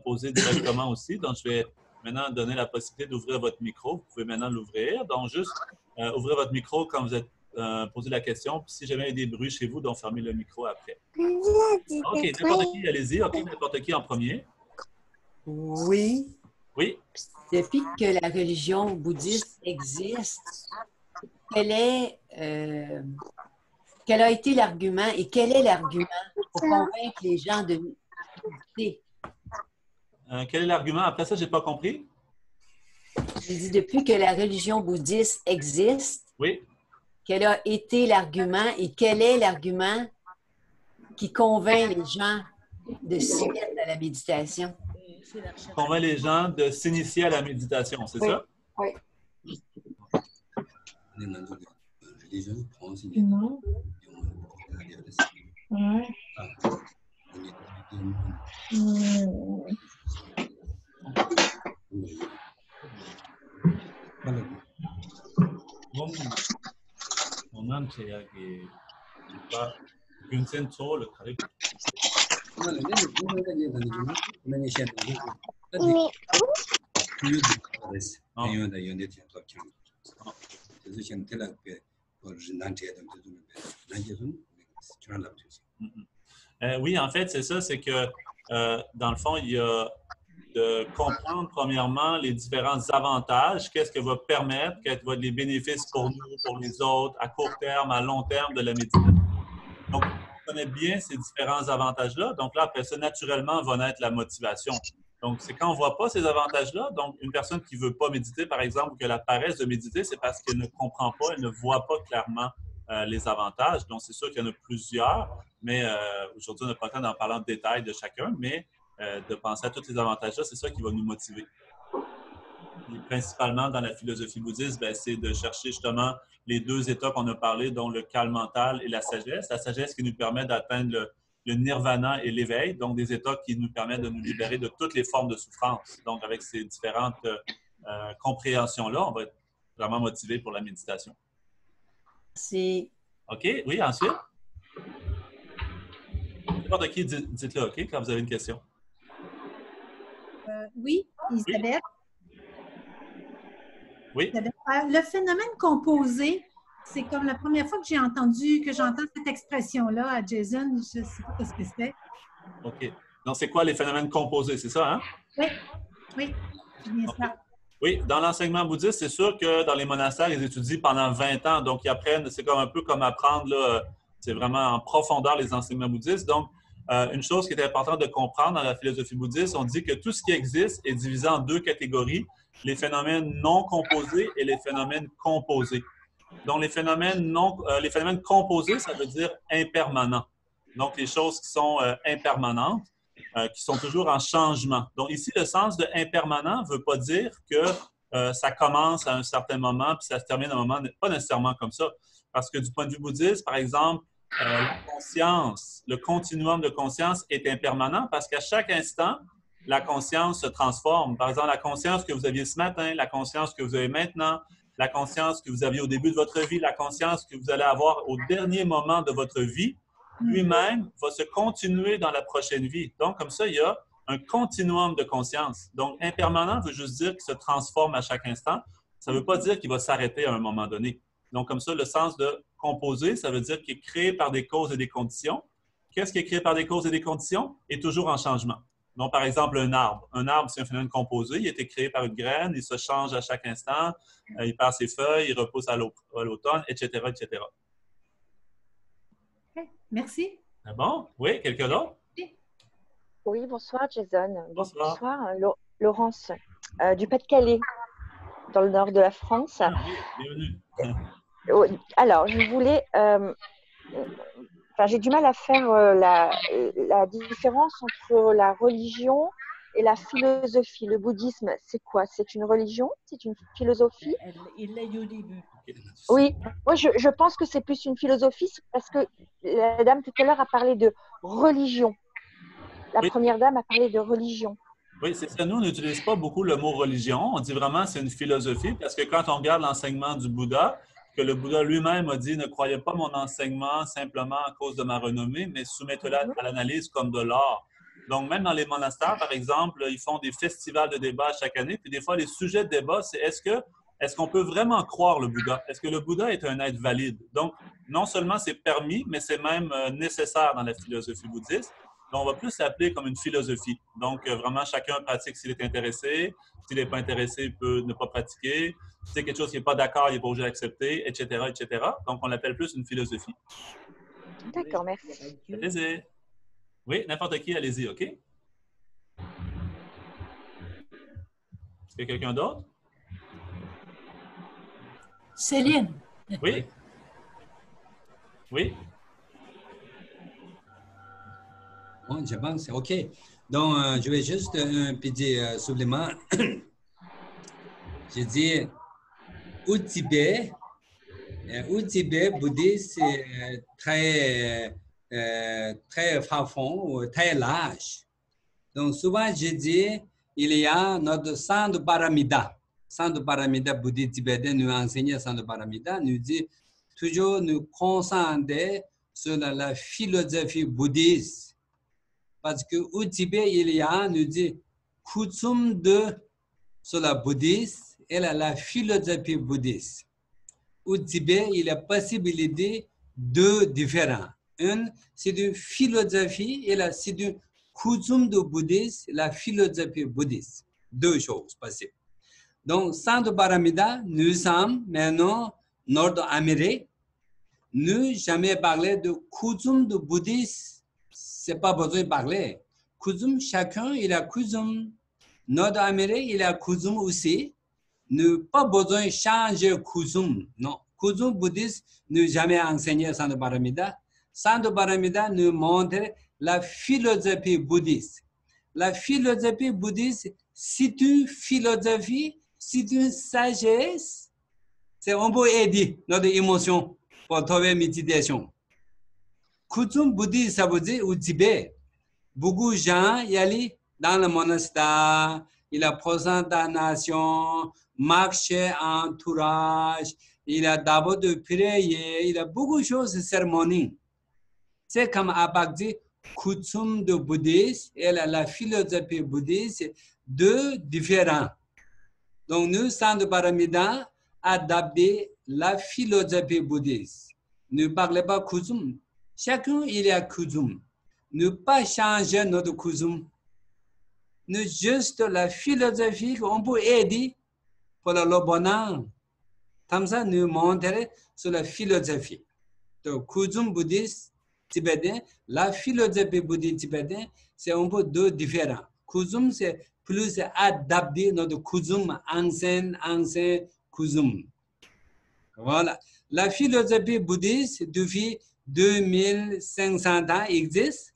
poser directement aussi. Donc, je vais maintenant donner la possibilité d'ouvrir votre micro. Vous pouvez maintenant l'ouvrir. Donc, juste ouvrez votre micro quand vous êtes posé la question. Puis, si jamais il y a des bruits chez vous, donc fermez le micro après. OK, n'importe qui, allez-y. OK, n'importe qui en premier. Oui. Oui. Depuis que la religion bouddhiste existe, quel a été l'argument et quel est l'argument pour convaincre les gens de méditer? Quel est l'argument? Après ça, je n'ai pas compris. J'ai dit depuis que la religion bouddhiste existe, oui. Quel a été l'argument et quel est l'argument qui convainc les gens de s'y mettre à la méditation? Convainc les gens de s'initier à la méditation, c'est ça? Oui. Non. Ouais. Mon 제약이 균센초를 가리고 oui, en fait, c'est ça, c'est que dans le fond, il y a de comprendre premièrement les différents avantages, qu'est-ce que va permettre, quels vont être les bénéfices pour nous, pour les autres, à court terme, à long terme de la méditation. Donc, on connaît bien ces différents avantages-là. Donc là, après ça, naturellement, va naître la motivation. Donc, c'est quand on ne voit pas ces avantages-là. Donc, une personne qui ne veut pas méditer, par exemple, ou qui a la paresse de méditer, c'est parce qu'elle ne comprend pas, elle ne voit pas clairement les avantages. Donc, c'est sûr qu'il y en a plusieurs, mais aujourd'hui, on n'a pas le temps d'en parler en détail de chacun, mais de penser à tous les avantages-là, c'est ça qui va nous motiver. Et principalement, dans la philosophie bouddhiste, c'est de chercher justement les deux états qu'on a parlé, dont le calme mental et la sagesse. La sagesse qui nous permet d'atteindre le nirvana et l'éveil, donc des états qui nous permettent de nous libérer de toutes les formes de souffrance. Donc, avec ces différentes compréhensions-là, on va être vraiment motivé pour la méditation. Merci. OK, oui, ensuite? N'importe qui, dites-le, OK, quand vous avez une question. Oui, Isabelle. Oui. Le phénomène composé, c'est comme la première fois que j'entends cette expression-là à Jason, je ne sais pas ce que c'est. OK. Donc, c'est quoi les phénomènes composés, c'est ça, hein? Oui, oui, c'est bien ça. Oui, dans l'enseignement bouddhiste, c'est sûr que dans les monastères, ils étudient pendant 20 ans, donc ils apprennent, c'est comme un peu comme apprendre, c'est vraiment en profondeur les enseignements bouddhistes. Donc, une chose qui est importante de comprendre dans la philosophie bouddhiste, on dit que tout ce qui existe est divisé en deux catégories, les phénomènes non composés et les phénomènes composés. Donc, les phénomènes composés, ça veut dire impermanents. Donc, les choses qui sont impermanentes, qui sont toujours en changement. Donc, ici, le sens de impermanent ne veut pas dire que ça commence à un certain moment puis ça se termine à un moment, pas nécessairement comme ça. Parce que du point de vue bouddhiste, par exemple, la conscience, le continuum de conscience est impermanent parce qu'à chaque instant, la conscience se transforme. Par exemple, la conscience que vous aviez ce matin, la conscience que vous avez maintenant, la conscience que vous aviez au début de votre vie, la conscience que vous allez avoir au dernier moment de votre vie, lui-même va se continuer dans la prochaine vie. Donc, comme ça, il y a un continuum de conscience. Donc, impermanent veut juste dire qu'il se transforme à chaque instant. Ça ne veut pas dire qu'il va s'arrêter à un moment donné. Donc, comme ça, le sens de composé, ça veut dire qu'il est créé par des causes et des conditions. Qu'est-ce qui est créé par des causes et des conditions? Est toujours en changement. Donc, par exemple, un arbre. Un arbre, c'est un phénomène composé. Il a été créé par une graine, il se change à chaque instant, il perd ses feuilles, il repousse à l'automne, etc., etc. Okay. Merci. C'est bon? Oui, quelqu'un d'autre? Oui, bonsoir Jason. Bonsoir. Bonsoir, Laurence, du Pas-de-Calais, dans le nord de la France. Oui, bienvenue. Alors, je voulais... j'ai du mal à faire la différence entre la religion et la philosophie. Le bouddhisme, c'est quoi? C'est une religion? C'est une philosophie? Il l'a eu au début. Oui, moi je pense que c'est plus une philosophie parce que la dame tout à l'heure a parlé de religion. La première dame a parlé de religion. Oui, c'est ça. Nous, on n'utilise pas beaucoup le mot religion. On dit vraiment c'est une philosophie parce que quand on regarde l'enseignement du Bouddha, que le Bouddha lui-même a dit ne croyez pas mon enseignement simplement à cause de ma renommée, mais soumettez-le à l'analyse comme de l'art. Donc, même dans les monastères, par exemple, ils font des festivals de débat chaque année. Puis des fois, les sujets de débat, c'est est-ce qu'on peut vraiment croire le Bouddha? Est-ce que le Bouddha est un être valide? Donc, non seulement c'est permis, mais c'est même nécessaire dans la philosophie bouddhiste. Donc, on va plus l'appeler comme une philosophie. Donc, vraiment, chacun pratique s'il est intéressé. S'il n'est pas intéressé, il peut ne pas pratiquer. Si c'est quelque chose qu'il n'est pas d'accord, il n'est pas obligé d'accepter, etc., etc. Donc, on l'appelle plus une philosophie. D'accord, merci. Ça fait plaisir. Oui, n'importe qui, allez-y, OK? Est-ce qu'il y a quelqu'un d'autre? Céline. Oui? Oui? Bon, je pense, OK. Donc, je vais juste un petit supplément. Je dis, au Tibet, bouddhiste, c'est très profond, très large. Donc, souvent, je dis, il y a notre centre Paramita. Centre Paramita bouddhiste tibétain nous enseigne centre Paramita, nous dit toujours nous concentrer sur la philosophie bouddhiste. Parce qu'au Tibet, il y a, nous dit, coutume sur la bouddhiste et la philosophie bouddhiste. Au Tibet, il y a possibilité de différents. Une, c'est une philosophie et là, c'est une coutume de bouddhiste, la philosophie bouddhiste. Deux choses possibles. Donc, Centre Paramita, nous sommes maintenant Nord-Amérique. Nous jamais parlé de coutume de bouddhiste. C'est pas besoin de parler. Coutume, chacun, il a coutume. Nord-Amérique, il a coutume aussi. Nous pas besoin de changer coutume. Non. Coutume bouddhiste, nous jamais enseigné Centre Paramita. Centre Paramita nous montre la philosophie bouddhiste. La philosophie bouddhiste, c'est une philosophie, c'est une sagesse. C'est un peu aider notre émotion pour trouver une méditation. Coutume bouddhiste, ça veut dire au Tibet. Beaucoup de gens y allaient dans le monastère, il a présentation, marché entourage, il a d'abord de prier, il a beaucoup de choses, cérémonies. C'est comme Abak dit, coutume de bouddhiste et la philosophie bouddhiste, c'est deux différents. Donc, nous, Centre Paramita, adapter la philosophie bouddhiste. Ne parlez pas coutume. Chacun, il y a coutume. Ne pas changer notre coutume. Nous, juste la philosophie qu'on peut aider pour le bonheur. Comme ça, nous montrer sur la philosophie. Donc, coutume bouddhiste tibétain, la philosophie bouddhiste tibétain, c'est un peu deux différents. Coutume, c'est plus adapter notre coutume, ancien coutume. Voilà. La philosophie bouddhiste, depuis 2500 ans, existe.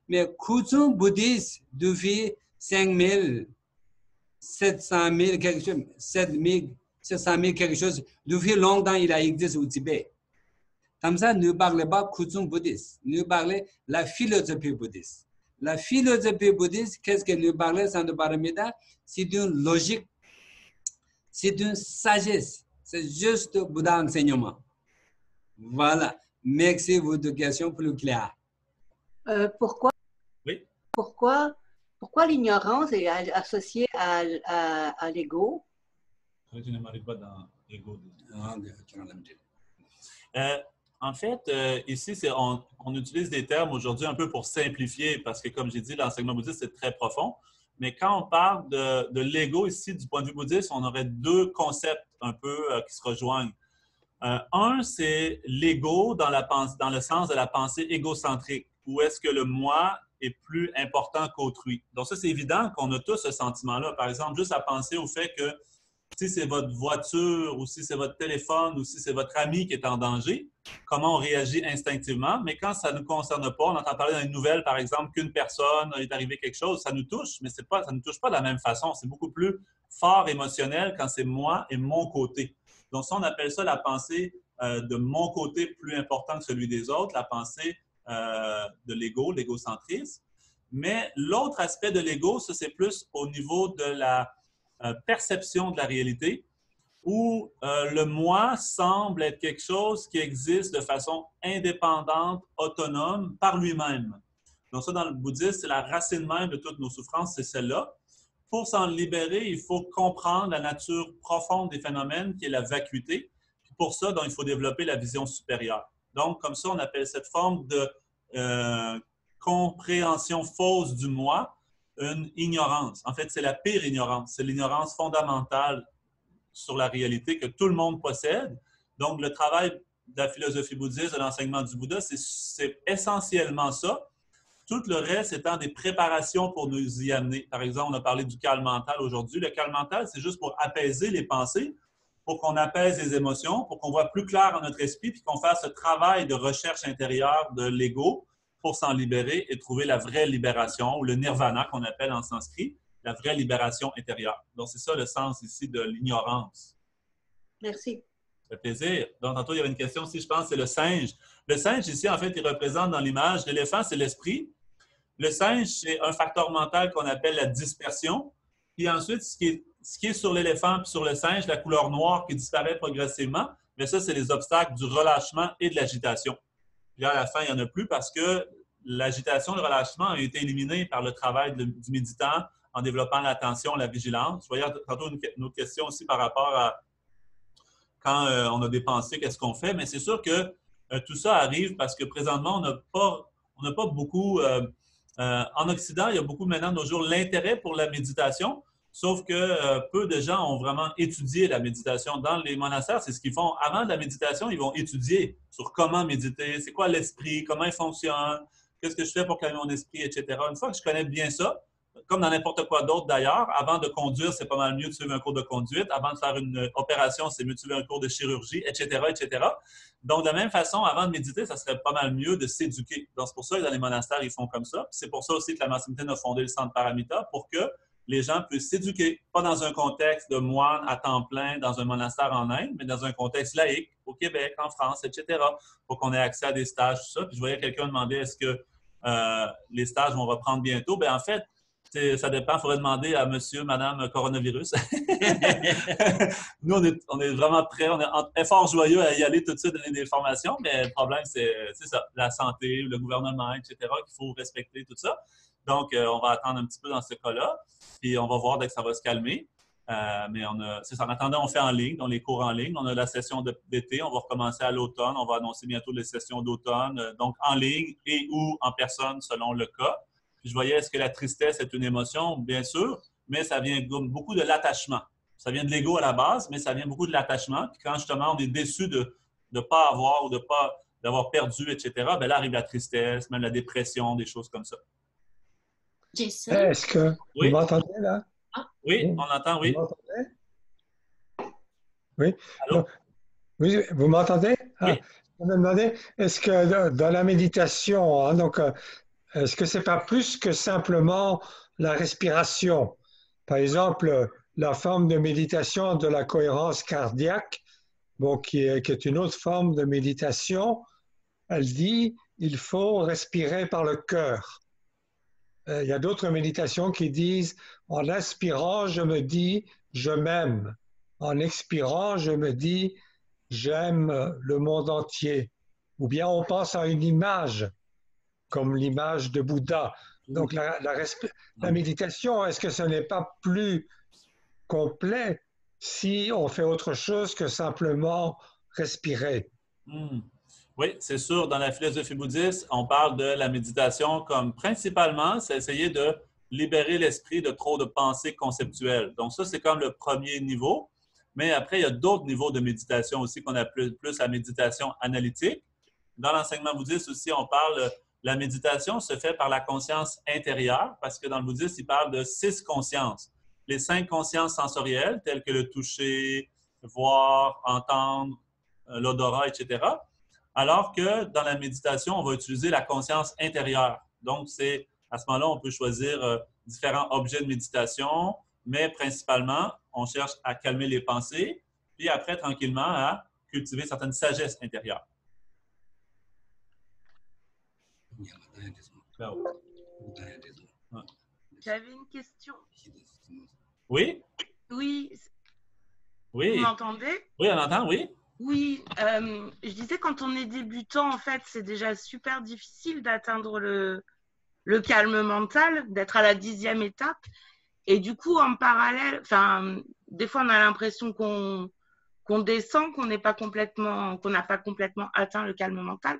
Mais coutume bouddhiste, depuis 5700 000 quelque chose, 700 000 quelque chose, depuis longtemps, il a existé au Tibet. Comme ça, ne parlez pas coutume bouddhiste, ne parlez la philosophie bouddhiste. La philosophie bouddhiste, qu'est-ce que nous parlons Centre Paramita? C'est une logique, c'est une sagesse, c'est juste Bouddha enseignement. Voilà. Merci pour votre question plus claire. Pourquoi l'ignorance est associée à l'ego? Tu ne m'arrives pas dans l'ego. En fait, ici, on utilise des termes aujourd'hui un peu pour simplifier parce que, comme j'ai dit, l'enseignement bouddhiste, c'est très profond. Mais quand on parle de l'ego ici, du point de vue bouddhiste, on aurait deux concepts un peu qui se rejoignent. Un, c'est l'ego dans le sens de la pensée égocentrique, où est-ce que le moi est plus important qu'autrui. Donc ça, c'est évident qu'on a tous ce sentiment-là. Par exemple, juste à penser au fait que si c'est votre voiture ou si c'est votre téléphone ou si c'est votre ami qui est en danger, comment on réagit instinctivement. Mais quand ça ne nous concerne pas, on entend parler dans une nouvelle, par exemple, qu'une personne est arrivé quelque chose, ça nous touche, mais ça ne nous touche pas de la même façon. C'est beaucoup plus fort émotionnel quand c'est moi et mon côté. Donc, ça, on appelle ça la pensée de mon côté plus important que celui des autres, la pensée de l'ego, l'égocentrisme. Mais l'autre aspect de l'ego, ça, c'est plus au niveau de la perception de la réalité, où le moi semble être quelque chose qui existe de façon indépendante, autonome, par lui-même. Donc ça, dans le bouddhisme, c'est la racine même de toutes nos souffrances, c'est celle-là. Pour s'en libérer, il faut comprendre la nature profonde des phénomènes, qui est la vacuité. Puis pour ça, donc, il faut développer la vision supérieure. Donc, comme ça, on appelle cette forme de compréhension fausse du moi une ignorance. En fait, c'est la pire ignorance. C'est l'ignorance fondamentale sur la réalité que tout le monde possède. Donc, le travail de la philosophie bouddhiste, de l'enseignement du Bouddha, c'est essentiellement ça. Tout le reste étant des préparations pour nous y amener. Par exemple, on a parlé du calme mental aujourd'hui. Le calme mental, c'est juste pour apaiser les pensées, pour qu'on apaise les émotions, pour qu'on voit plus clair dans notre esprit, puis qu'on fasse ce travail de recherche intérieure de l'ego pour s'en libérer et trouver la vraie libération, ou le nirvana qu'on appelle en sanskrit, la vraie libération intérieure. Donc, c'est ça le sens ici de l'ignorance. Merci. Ça fait plaisir. Donc, tantôt, il y avait une question aussi, je pense, c'est le singe. Le singe, ici, en fait, il représente dans l'image, l'éléphant, c'est l'esprit. Le singe, c'est un facteur mental qu'on appelle la dispersion. Puis ensuite, ce qui est sur l'éléphant et sur le singe, la couleur noire qui disparaît progressivement, mais ça, c'est les obstacles du relâchement et de l'agitation. Puis à la fin, il n'y en a plus parce que l'agitation, le relâchement a été éliminé par le travail du méditant en développant l'attention, la vigilance. Je voyais tantôt une autre question aussi par rapport à quand on a des pensées, qu'est-ce qu'on fait? Mais c'est sûr que tout ça arrive parce que présentement, on n'a pas beaucoup... en Occident, il y a beaucoup maintenant de nos jours l'intérêt pour la méditation, sauf que peu de gens ont vraiment étudié la méditation. Dans les monastères, c'est ce qu'ils font. Avant de la méditation, ils vont étudier sur comment méditer, c'est quoi l'esprit, comment il fonctionne, qu'est-ce que je fais pour calmer mon esprit, etc. Une fois que je connais bien ça, comme dans n'importe quoi d'autre d'ailleurs, avant de conduire, c'est pas mal mieux de suivre un cours de conduite. Avant de faire une opération, c'est mieux de suivre un cours de chirurgie, etc., etc. Donc, de la même façon, avant de méditer, ça serait pas mal mieux de s'éduquer. Donc, c'est pour ça que dans les monastères, ils font comme ça. C'est pour ça aussi que la Massimten a fondé le Centre Paramita, pour que les gens puissent s'éduquer, pas dans un contexte de moine à temps plein dans un monastère en Inde, mais dans un contexte laïque, au Québec, en France, etc., pour qu'on ait accès à des stages, tout ça. Puis je voyais quelqu'un demander est-ce que les stages vont reprendre bientôt. Bien, en fait, ça dépend. Il faudrait demander à monsieur, madame coronavirus. Nous, on est vraiment prêts. On est fort joyeux à y aller tout de suite donner des formations, mais le problème, c'est ça, la santé, le gouvernement, etc., qu'il faut respecter, tout ça. Donc, on va attendre un petit peu dans ce cas-là, puis on va voir dès que ça va se calmer. Mais c'est ça. En attendant, on fait en ligne, donc les cours en ligne. On a la session d'été, on va recommencer à l'automne. On va annoncer bientôt les sessions d'automne, donc en ligne et ou en personne selon le cas. Puis je voyais, est-ce que la tristesse est une émotion? Bien sûr, mais ça vient beaucoup de l'attachement. Ça vient de l'ego à la base, mais ça vient beaucoup de l'attachement. Puis quand justement on est déçu de ne pas avoir ou d'avoir perdu, etc., bien là arrive la tristesse, même la dépression, des choses comme ça. Jason? Est-ce que vous m'entendez là? Oui, on entend, oui. Vous m'entendez? Oui. Allô? Oui, vous m'entendez? Oui. Je me demandais, est-ce que dans la méditation, est-ce que c'est pas plus que simplement la respiration? Par exemple, la forme de méditation de la cohérence cardiaque, qui est une autre forme de méditation, elle dit il faut respirer par le cœur. Il y a d'autres méditations qui disent en inspirant, je me dis je m'aime. En expirant, je me dis j'aime le monde entier. Ou bien on pense à une image, comme l'image de Bouddha. Donc la méditation, est-ce que ce n'est pas plus complet si on fait autre chose que simplement respirer? Oui, c'est sûr. Dans la philosophie bouddhiste, on parle de la méditation comme principalement, c'est essayer de libérer l'esprit de trop de pensées conceptuelles. Donc ça, c'est comme le premier niveau. Mais après, il y a d'autres niveaux de méditation aussi qu'on appelle plus la méditation analytique. Dans l'enseignement bouddhiste aussi, on parle, la méditation se fait par la conscience intérieure parce que dans le bouddhisme, il parle de 6 consciences. les 5 consciences sensorielles, telles que le toucher, voir, entendre, l'odorat, etc. Alors que dans la méditation, on va utiliser la conscience intérieure. Donc, à ce moment-là, on peut choisir différents objets de méditation, mais principalement, on cherche à calmer les pensées, puis après, tranquillement, à cultiver certaines sagesses intérieures. J'avais une question. Oui? Oui. Oui. Vous m'entendez? Oui, on entend, oui. Oui, je disais quand on est débutant, en fait, c'est déjà super difficile d'atteindre le calme mental, d'être à la 10e étape. Et du coup, en parallèle, enfin, des fois, on a l'impression qu'on descend, qu'on n'a pas complètement atteint le calme mental.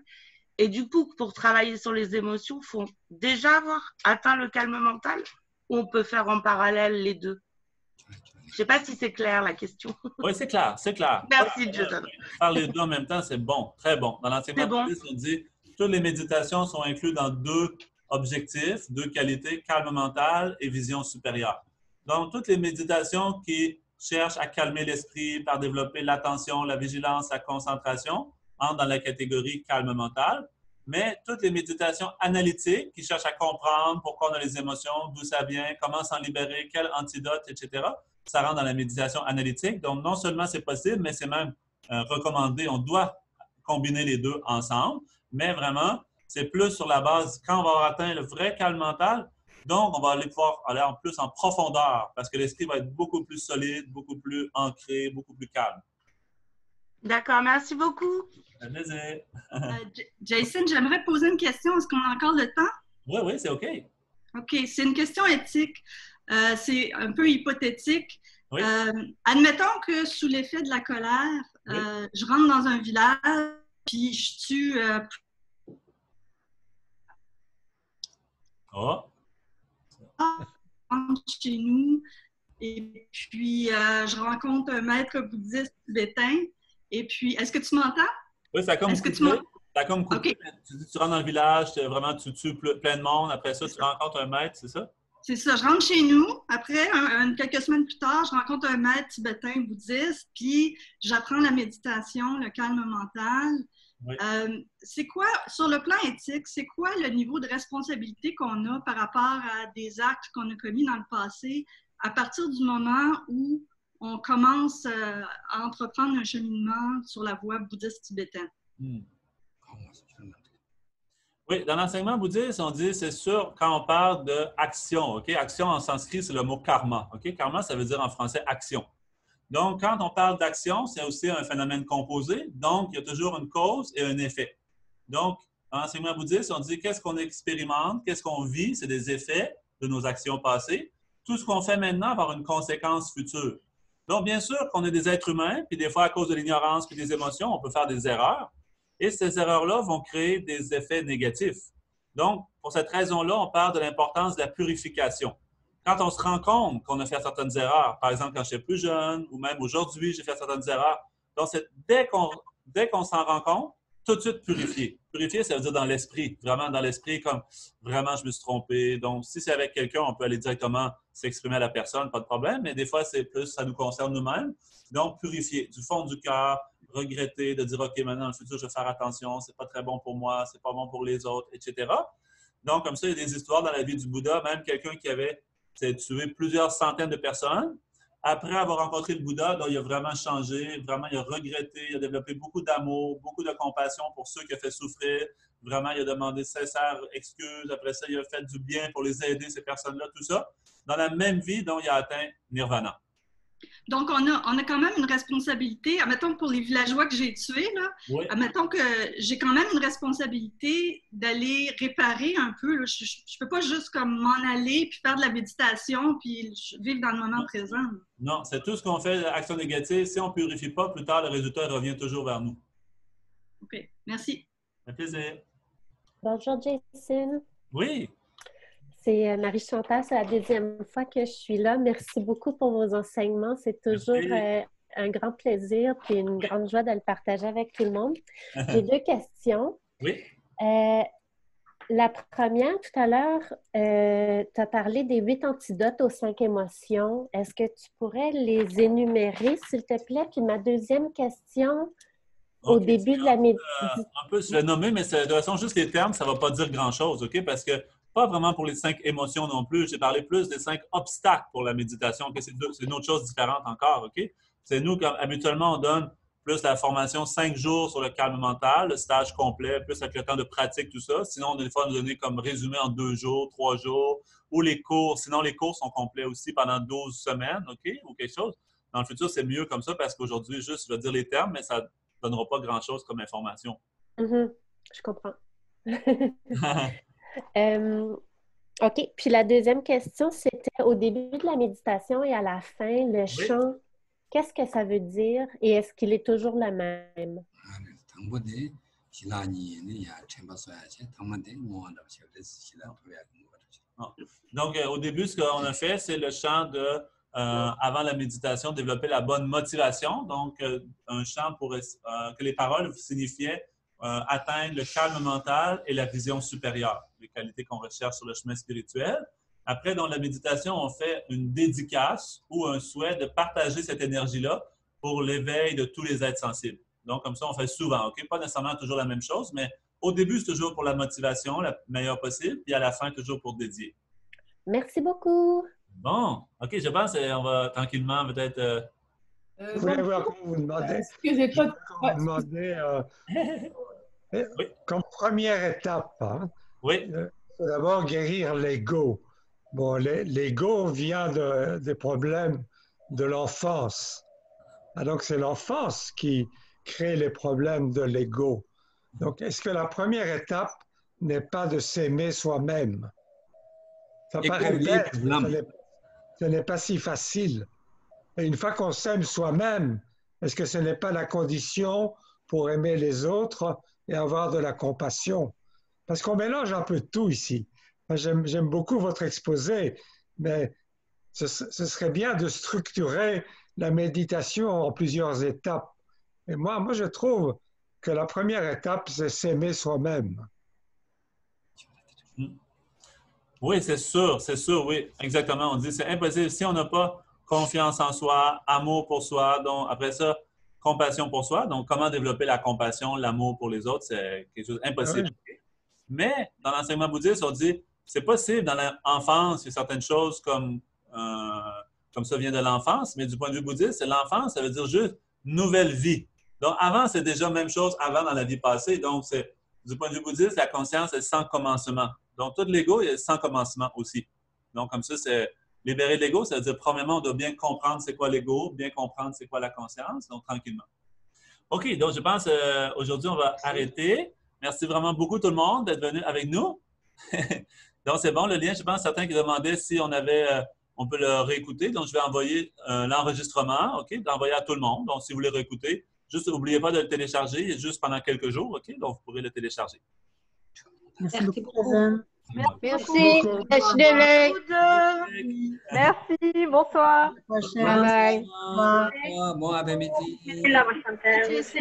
Et du coup, pour travailler sur les émotions, il faut déjà avoir atteint le calme mental ou on peut faire en parallèle les deux? Je ne sais pas si c'est clair la question. Oui, c'est clair, c'est clair. Merci, Jason. Faire les deux en même temps, c'est bon, très bon. Dans l'enseignement bouddhiste, on dit toutes les méditations sont incluses dans 2 objectifs, 2 qualités, calme mental et vision supérieure. Donc, toutes les méditations qui cherchent à calmer l'esprit par développer l'attention, la vigilance, la concentration, entrent dans la catégorie calme mental. Mais toutes les méditations analytiques qui cherchent à comprendre pourquoi on a les émotions, d'où ça vient, comment s'en libérer, quel antidote, etc., ça rentre dans la méditation analytique. Donc, non seulement c'est possible, mais c'est même recommandé. On doit combiner les deux ensemble. Mais vraiment, c'est plus sur la base, quand on va avoir atteint le vrai calme mental, donc on va pouvoir aller en plus en profondeur parce que l'esprit va être beaucoup plus solide, beaucoup plus ancré, beaucoup plus calme. D'accord, merci beaucoup. Un plaisir. Jason, j'aimerais poser une question. Est-ce qu'on a encore le temps? Oui, oui, c'est OK. OK, c'est une question éthique. C'est un peu hypothétique. Oui. Admettons que sous l'effet de la colère, Oui. je rentre dans un village puis je tue... chez nous et puis je rencontre un maître bouddhiste tibétain et puis, est-ce que tu m'entends? Oui, ça a comme coupé. Ça a comme coupé. Okay. Tu rentres dans le village, vraiment tu tues plein de monde, après ça, tu rencontres un maître, c'est ça? C'est ça, je rentre chez nous. Après, quelques semaines plus tard, je rencontre un maître tibétain bouddhiste, puis j'apprends la méditation, le calme mental. Oui. C'est quoi, sur le plan éthique, c'est quoi le niveau de responsabilité qu'on a par rapport à des actes qu'on a commis dans le passé à partir du moment où on commence à entreprendre un cheminement sur la voie bouddhiste tibétaine? Oui, dans l'enseignement bouddhiste, on dit, c'est sûr, quand on parle d'action, OK? Action en sanskrit, c'est le mot karma, OK? Karma, ça veut dire en français action. Donc, quand on parle d'action, c'est aussi un phénomène composé. Donc, il y a toujours une cause et un effet. Donc, dans l'enseignement bouddhiste, on dit qu'est-ce qu'on expérimente, qu'est-ce qu'on vit, c'est des effets de nos actions passées. Tout ce qu'on fait maintenant va avoir une conséquence future. Donc, bien sûr qu'on est des êtres humains, puis des fois, à cause de l'ignorance puis des émotions, on peut faire des erreurs. Et ces erreurs-là vont créer des effets négatifs. Donc, pour cette raison-là, on parle de l'importance de la purification. Quand on se rend compte qu'on a fait certaines erreurs, par exemple quand j'étais plus jeune ou même aujourd'hui, j'ai fait certaines erreurs, donc dès qu'on s'en rend compte, tout de suite purifier. Purifier, ça veut dire dans l'esprit, vraiment dans l'esprit, comme vraiment je me suis trompé. Donc, si c'est avec quelqu'un, on peut aller directement s'exprimer à la personne, pas de problème, mais des fois, c'est plus, ça nous concerne nous-mêmes. Donc, purifier du fond du cœur, regretter, de dire, OK, maintenant, dans le futur, je vais faire attention, c'est pas très bon pour moi, c'est pas bon pour les autres, etc. Donc, comme ça, il y a des histoires dans la vie du Bouddha, même quelqu'un qui avait tué plusieurs centaines de personnes. Après avoir rencontré le Bouddha, donc, il a vraiment changé, vraiment, il a regretté, il a développé beaucoup d'amour, beaucoup de compassion pour ceux qui ont fait souffrir. Vraiment, il a demandé sincères excuses. Après ça, il a fait du bien pour les aider, ces personnes-là, tout ça. Dans la même vie, donc, il a atteint Nirvana. Donc, on a quand même une responsabilité. Admettons pour les villageois que j'ai tués, là, oui. Admettons que j'ai quand même une responsabilité d'aller réparer un peu. Là. Je ne peux pas juste comme m'en aller puis faire de la méditation puis vivre dans le moment présent. Non, c'est tout ce qu'on fait, action négative. Si on ne purifie pas, plus tard, le résultat revient toujours vers nous. OK. Merci. Un plaisir. Bonjour, Jason. Oui. C'est Marie-Chantal, c'est la 2e fois que je suis là. Merci beaucoup pour vos enseignements. C'est toujours un grand plaisir et une grande joie de le partager avec tout le monde. J'ai 2 questions. Oui. La première, tout à l'heure, tu as parlé des 8 antidotes aux 5 émotions. Est-ce que tu pourrais les énumérer, s'il te plaît? Puis ma deuxième question, au début de la méditation. Un peu, je l'ai nommé, mais de toute façon, juste les termes, ça ne va pas dire grand-chose, OK? Parce que pas vraiment pour les 5 émotions non plus. J'ai parlé plus des 5 obstacles pour la méditation. Okay? C'est une autre chose différente encore, OK? C'est nous, comme habituellement, on donne plus la formation 5 jours sur le calme mental, le stage complet, plus avec le temps de pratique, tout ça. Sinon, des fois, on nous donne comme résumé en 2 jours, 3 jours, ou les cours. Sinon, les cours sont complets aussi pendant 12 semaines, OK? Ou quelque chose. Dans le futur, c'est mieux comme ça parce qu'aujourd'hui, juste, je vais dire les termes, mais ça ne donnera pas grand-chose comme information. Je comprends. OK. Puis la deuxième question, c'était au début de la méditation et à la fin, le chant. Qu'est-ce que ça veut dire et est-ce qu'il est toujours le même? Donc, au début, ce qu'on a fait, c'est le chant de, avant la méditation, développer la bonne motivation. Donc, un chant pour que les paroles signifiaient atteindre le calme mental et la vision supérieure, les qualités qu'on recherche sur le chemin spirituel. Après, dans la méditation, on fait une dédicace ou un souhait de partager cette énergie-là pour l'éveil de tous les êtres sensibles. Donc, comme ça, on fait souvent, OK? Pas nécessairement toujours la même chose, mais au début, c'est toujours pour la motivation, la meilleure possible, puis à la fin, toujours pour dédier. Merci beaucoup. Bon, OK, je pense qu'on va tranquillement peut-être... Vous voulez voir comment vous demandez? Comme première étape, hein, faut d'abord guérir l'ego. Bon, l'ego vient des problèmes de l'enfance. Ah, donc, c'est l'enfance qui crée les problèmes de l'ego. Donc, est-ce que la première étape n'est pas de s'aimer soi-même? Ça paraît bête, ce n'est pas si facile. Et une fois qu'on s'aime soi-même, est-ce que ce n'est pas la condition pour aimer les autres et avoir de la compassion? Parce qu'on mélange un peu de tout ici. J'aime beaucoup votre exposé, mais ce serait bien de structurer la méditation en plusieurs étapes. Et moi, je trouve que la première étape, c'est s'aimer soi-même. Oui, c'est sûr, oui, exactement. On dit c'est impossible. Si on n'a pas confiance en soi, amour pour soi, donc après ça, compassion pour soi. Donc, comment développer la compassion, l'amour pour les autres, c'est quelque chose d'impossible. Oui. Mais dans l'enseignement bouddhiste, on dit c'est possible dans l'enfance, il y a certaines choses comme ça vient de l'enfance, mais du point de vue bouddhiste, c'est l'enfance, ça veut dire juste nouvelle vie. Donc, avant, c'est déjà la même chose avant dans la vie passée. Donc, du point de vue bouddhiste, la conscience est sans commencement. Donc, tout l'ego est sans commencement aussi. Donc, comme ça, c'est libérer l'ego, ça veut dire, premièrement, on doit bien comprendre c'est quoi l'ego, bien comprendre c'est quoi la conscience, donc tranquillement. OK, donc je pense aujourd'hui, on va arrêter. Merci vraiment beaucoup tout le monde d'être venu avec nous. Donc, c'est bon, le lien, je pense, certains qui demandaient si on peut le réécouter. Donc, je vais envoyer l'enregistrement, OK, d'envoyer à tout le monde. Donc, si vous voulez réécouter, juste n'oubliez pas de le télécharger, il est juste pendant quelques jours, OK? Donc, vous pourrez le télécharger. Merci beaucoup. Merci. Merci. Bonsoir. Bye bye. Bon après-midi. Merci.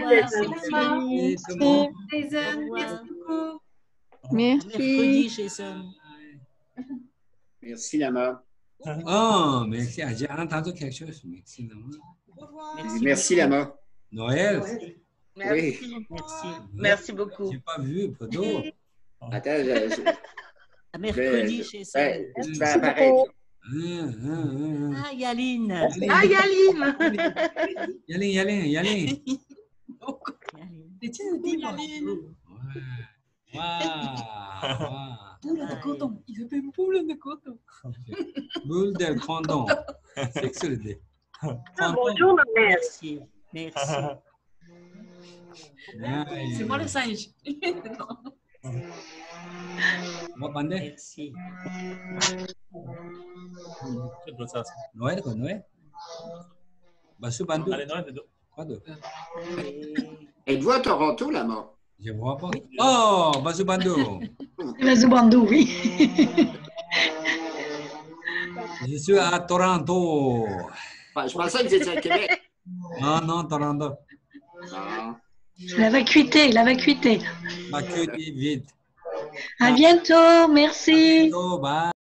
Mercredi, Jason. Merci, Lama. Oh, merci. J'ai entendu quelque chose. Merci, Lama. Merci, Lama. Noël. Merci. Oui. Merci. Merci beaucoup. Je n'ai pas vu, Podo. Attends, Mercredi, Jason. Tu vas apparaître. Ah, Yaline. Ah, Yaline. Yaline. Boule de coton. Il s'appelle boule de coton. Boule de coton. C'est excellent. Bonjour, ma mère. Merci. C'est moi le singe. Merci. Noël. Basu Bandou. Allez, Noël, Quoi d'autre? Êtes-vous à Toronto, Lama? Je ne vois pas. Oh, Basu Bandou. Basu Bandou, oui. Je suis à Toronto. Enfin, je pensais que vous étiez à Québec. Non, Toronto. Ah. La vacuité. Vacuité vite. À bientôt. Merci. Bye.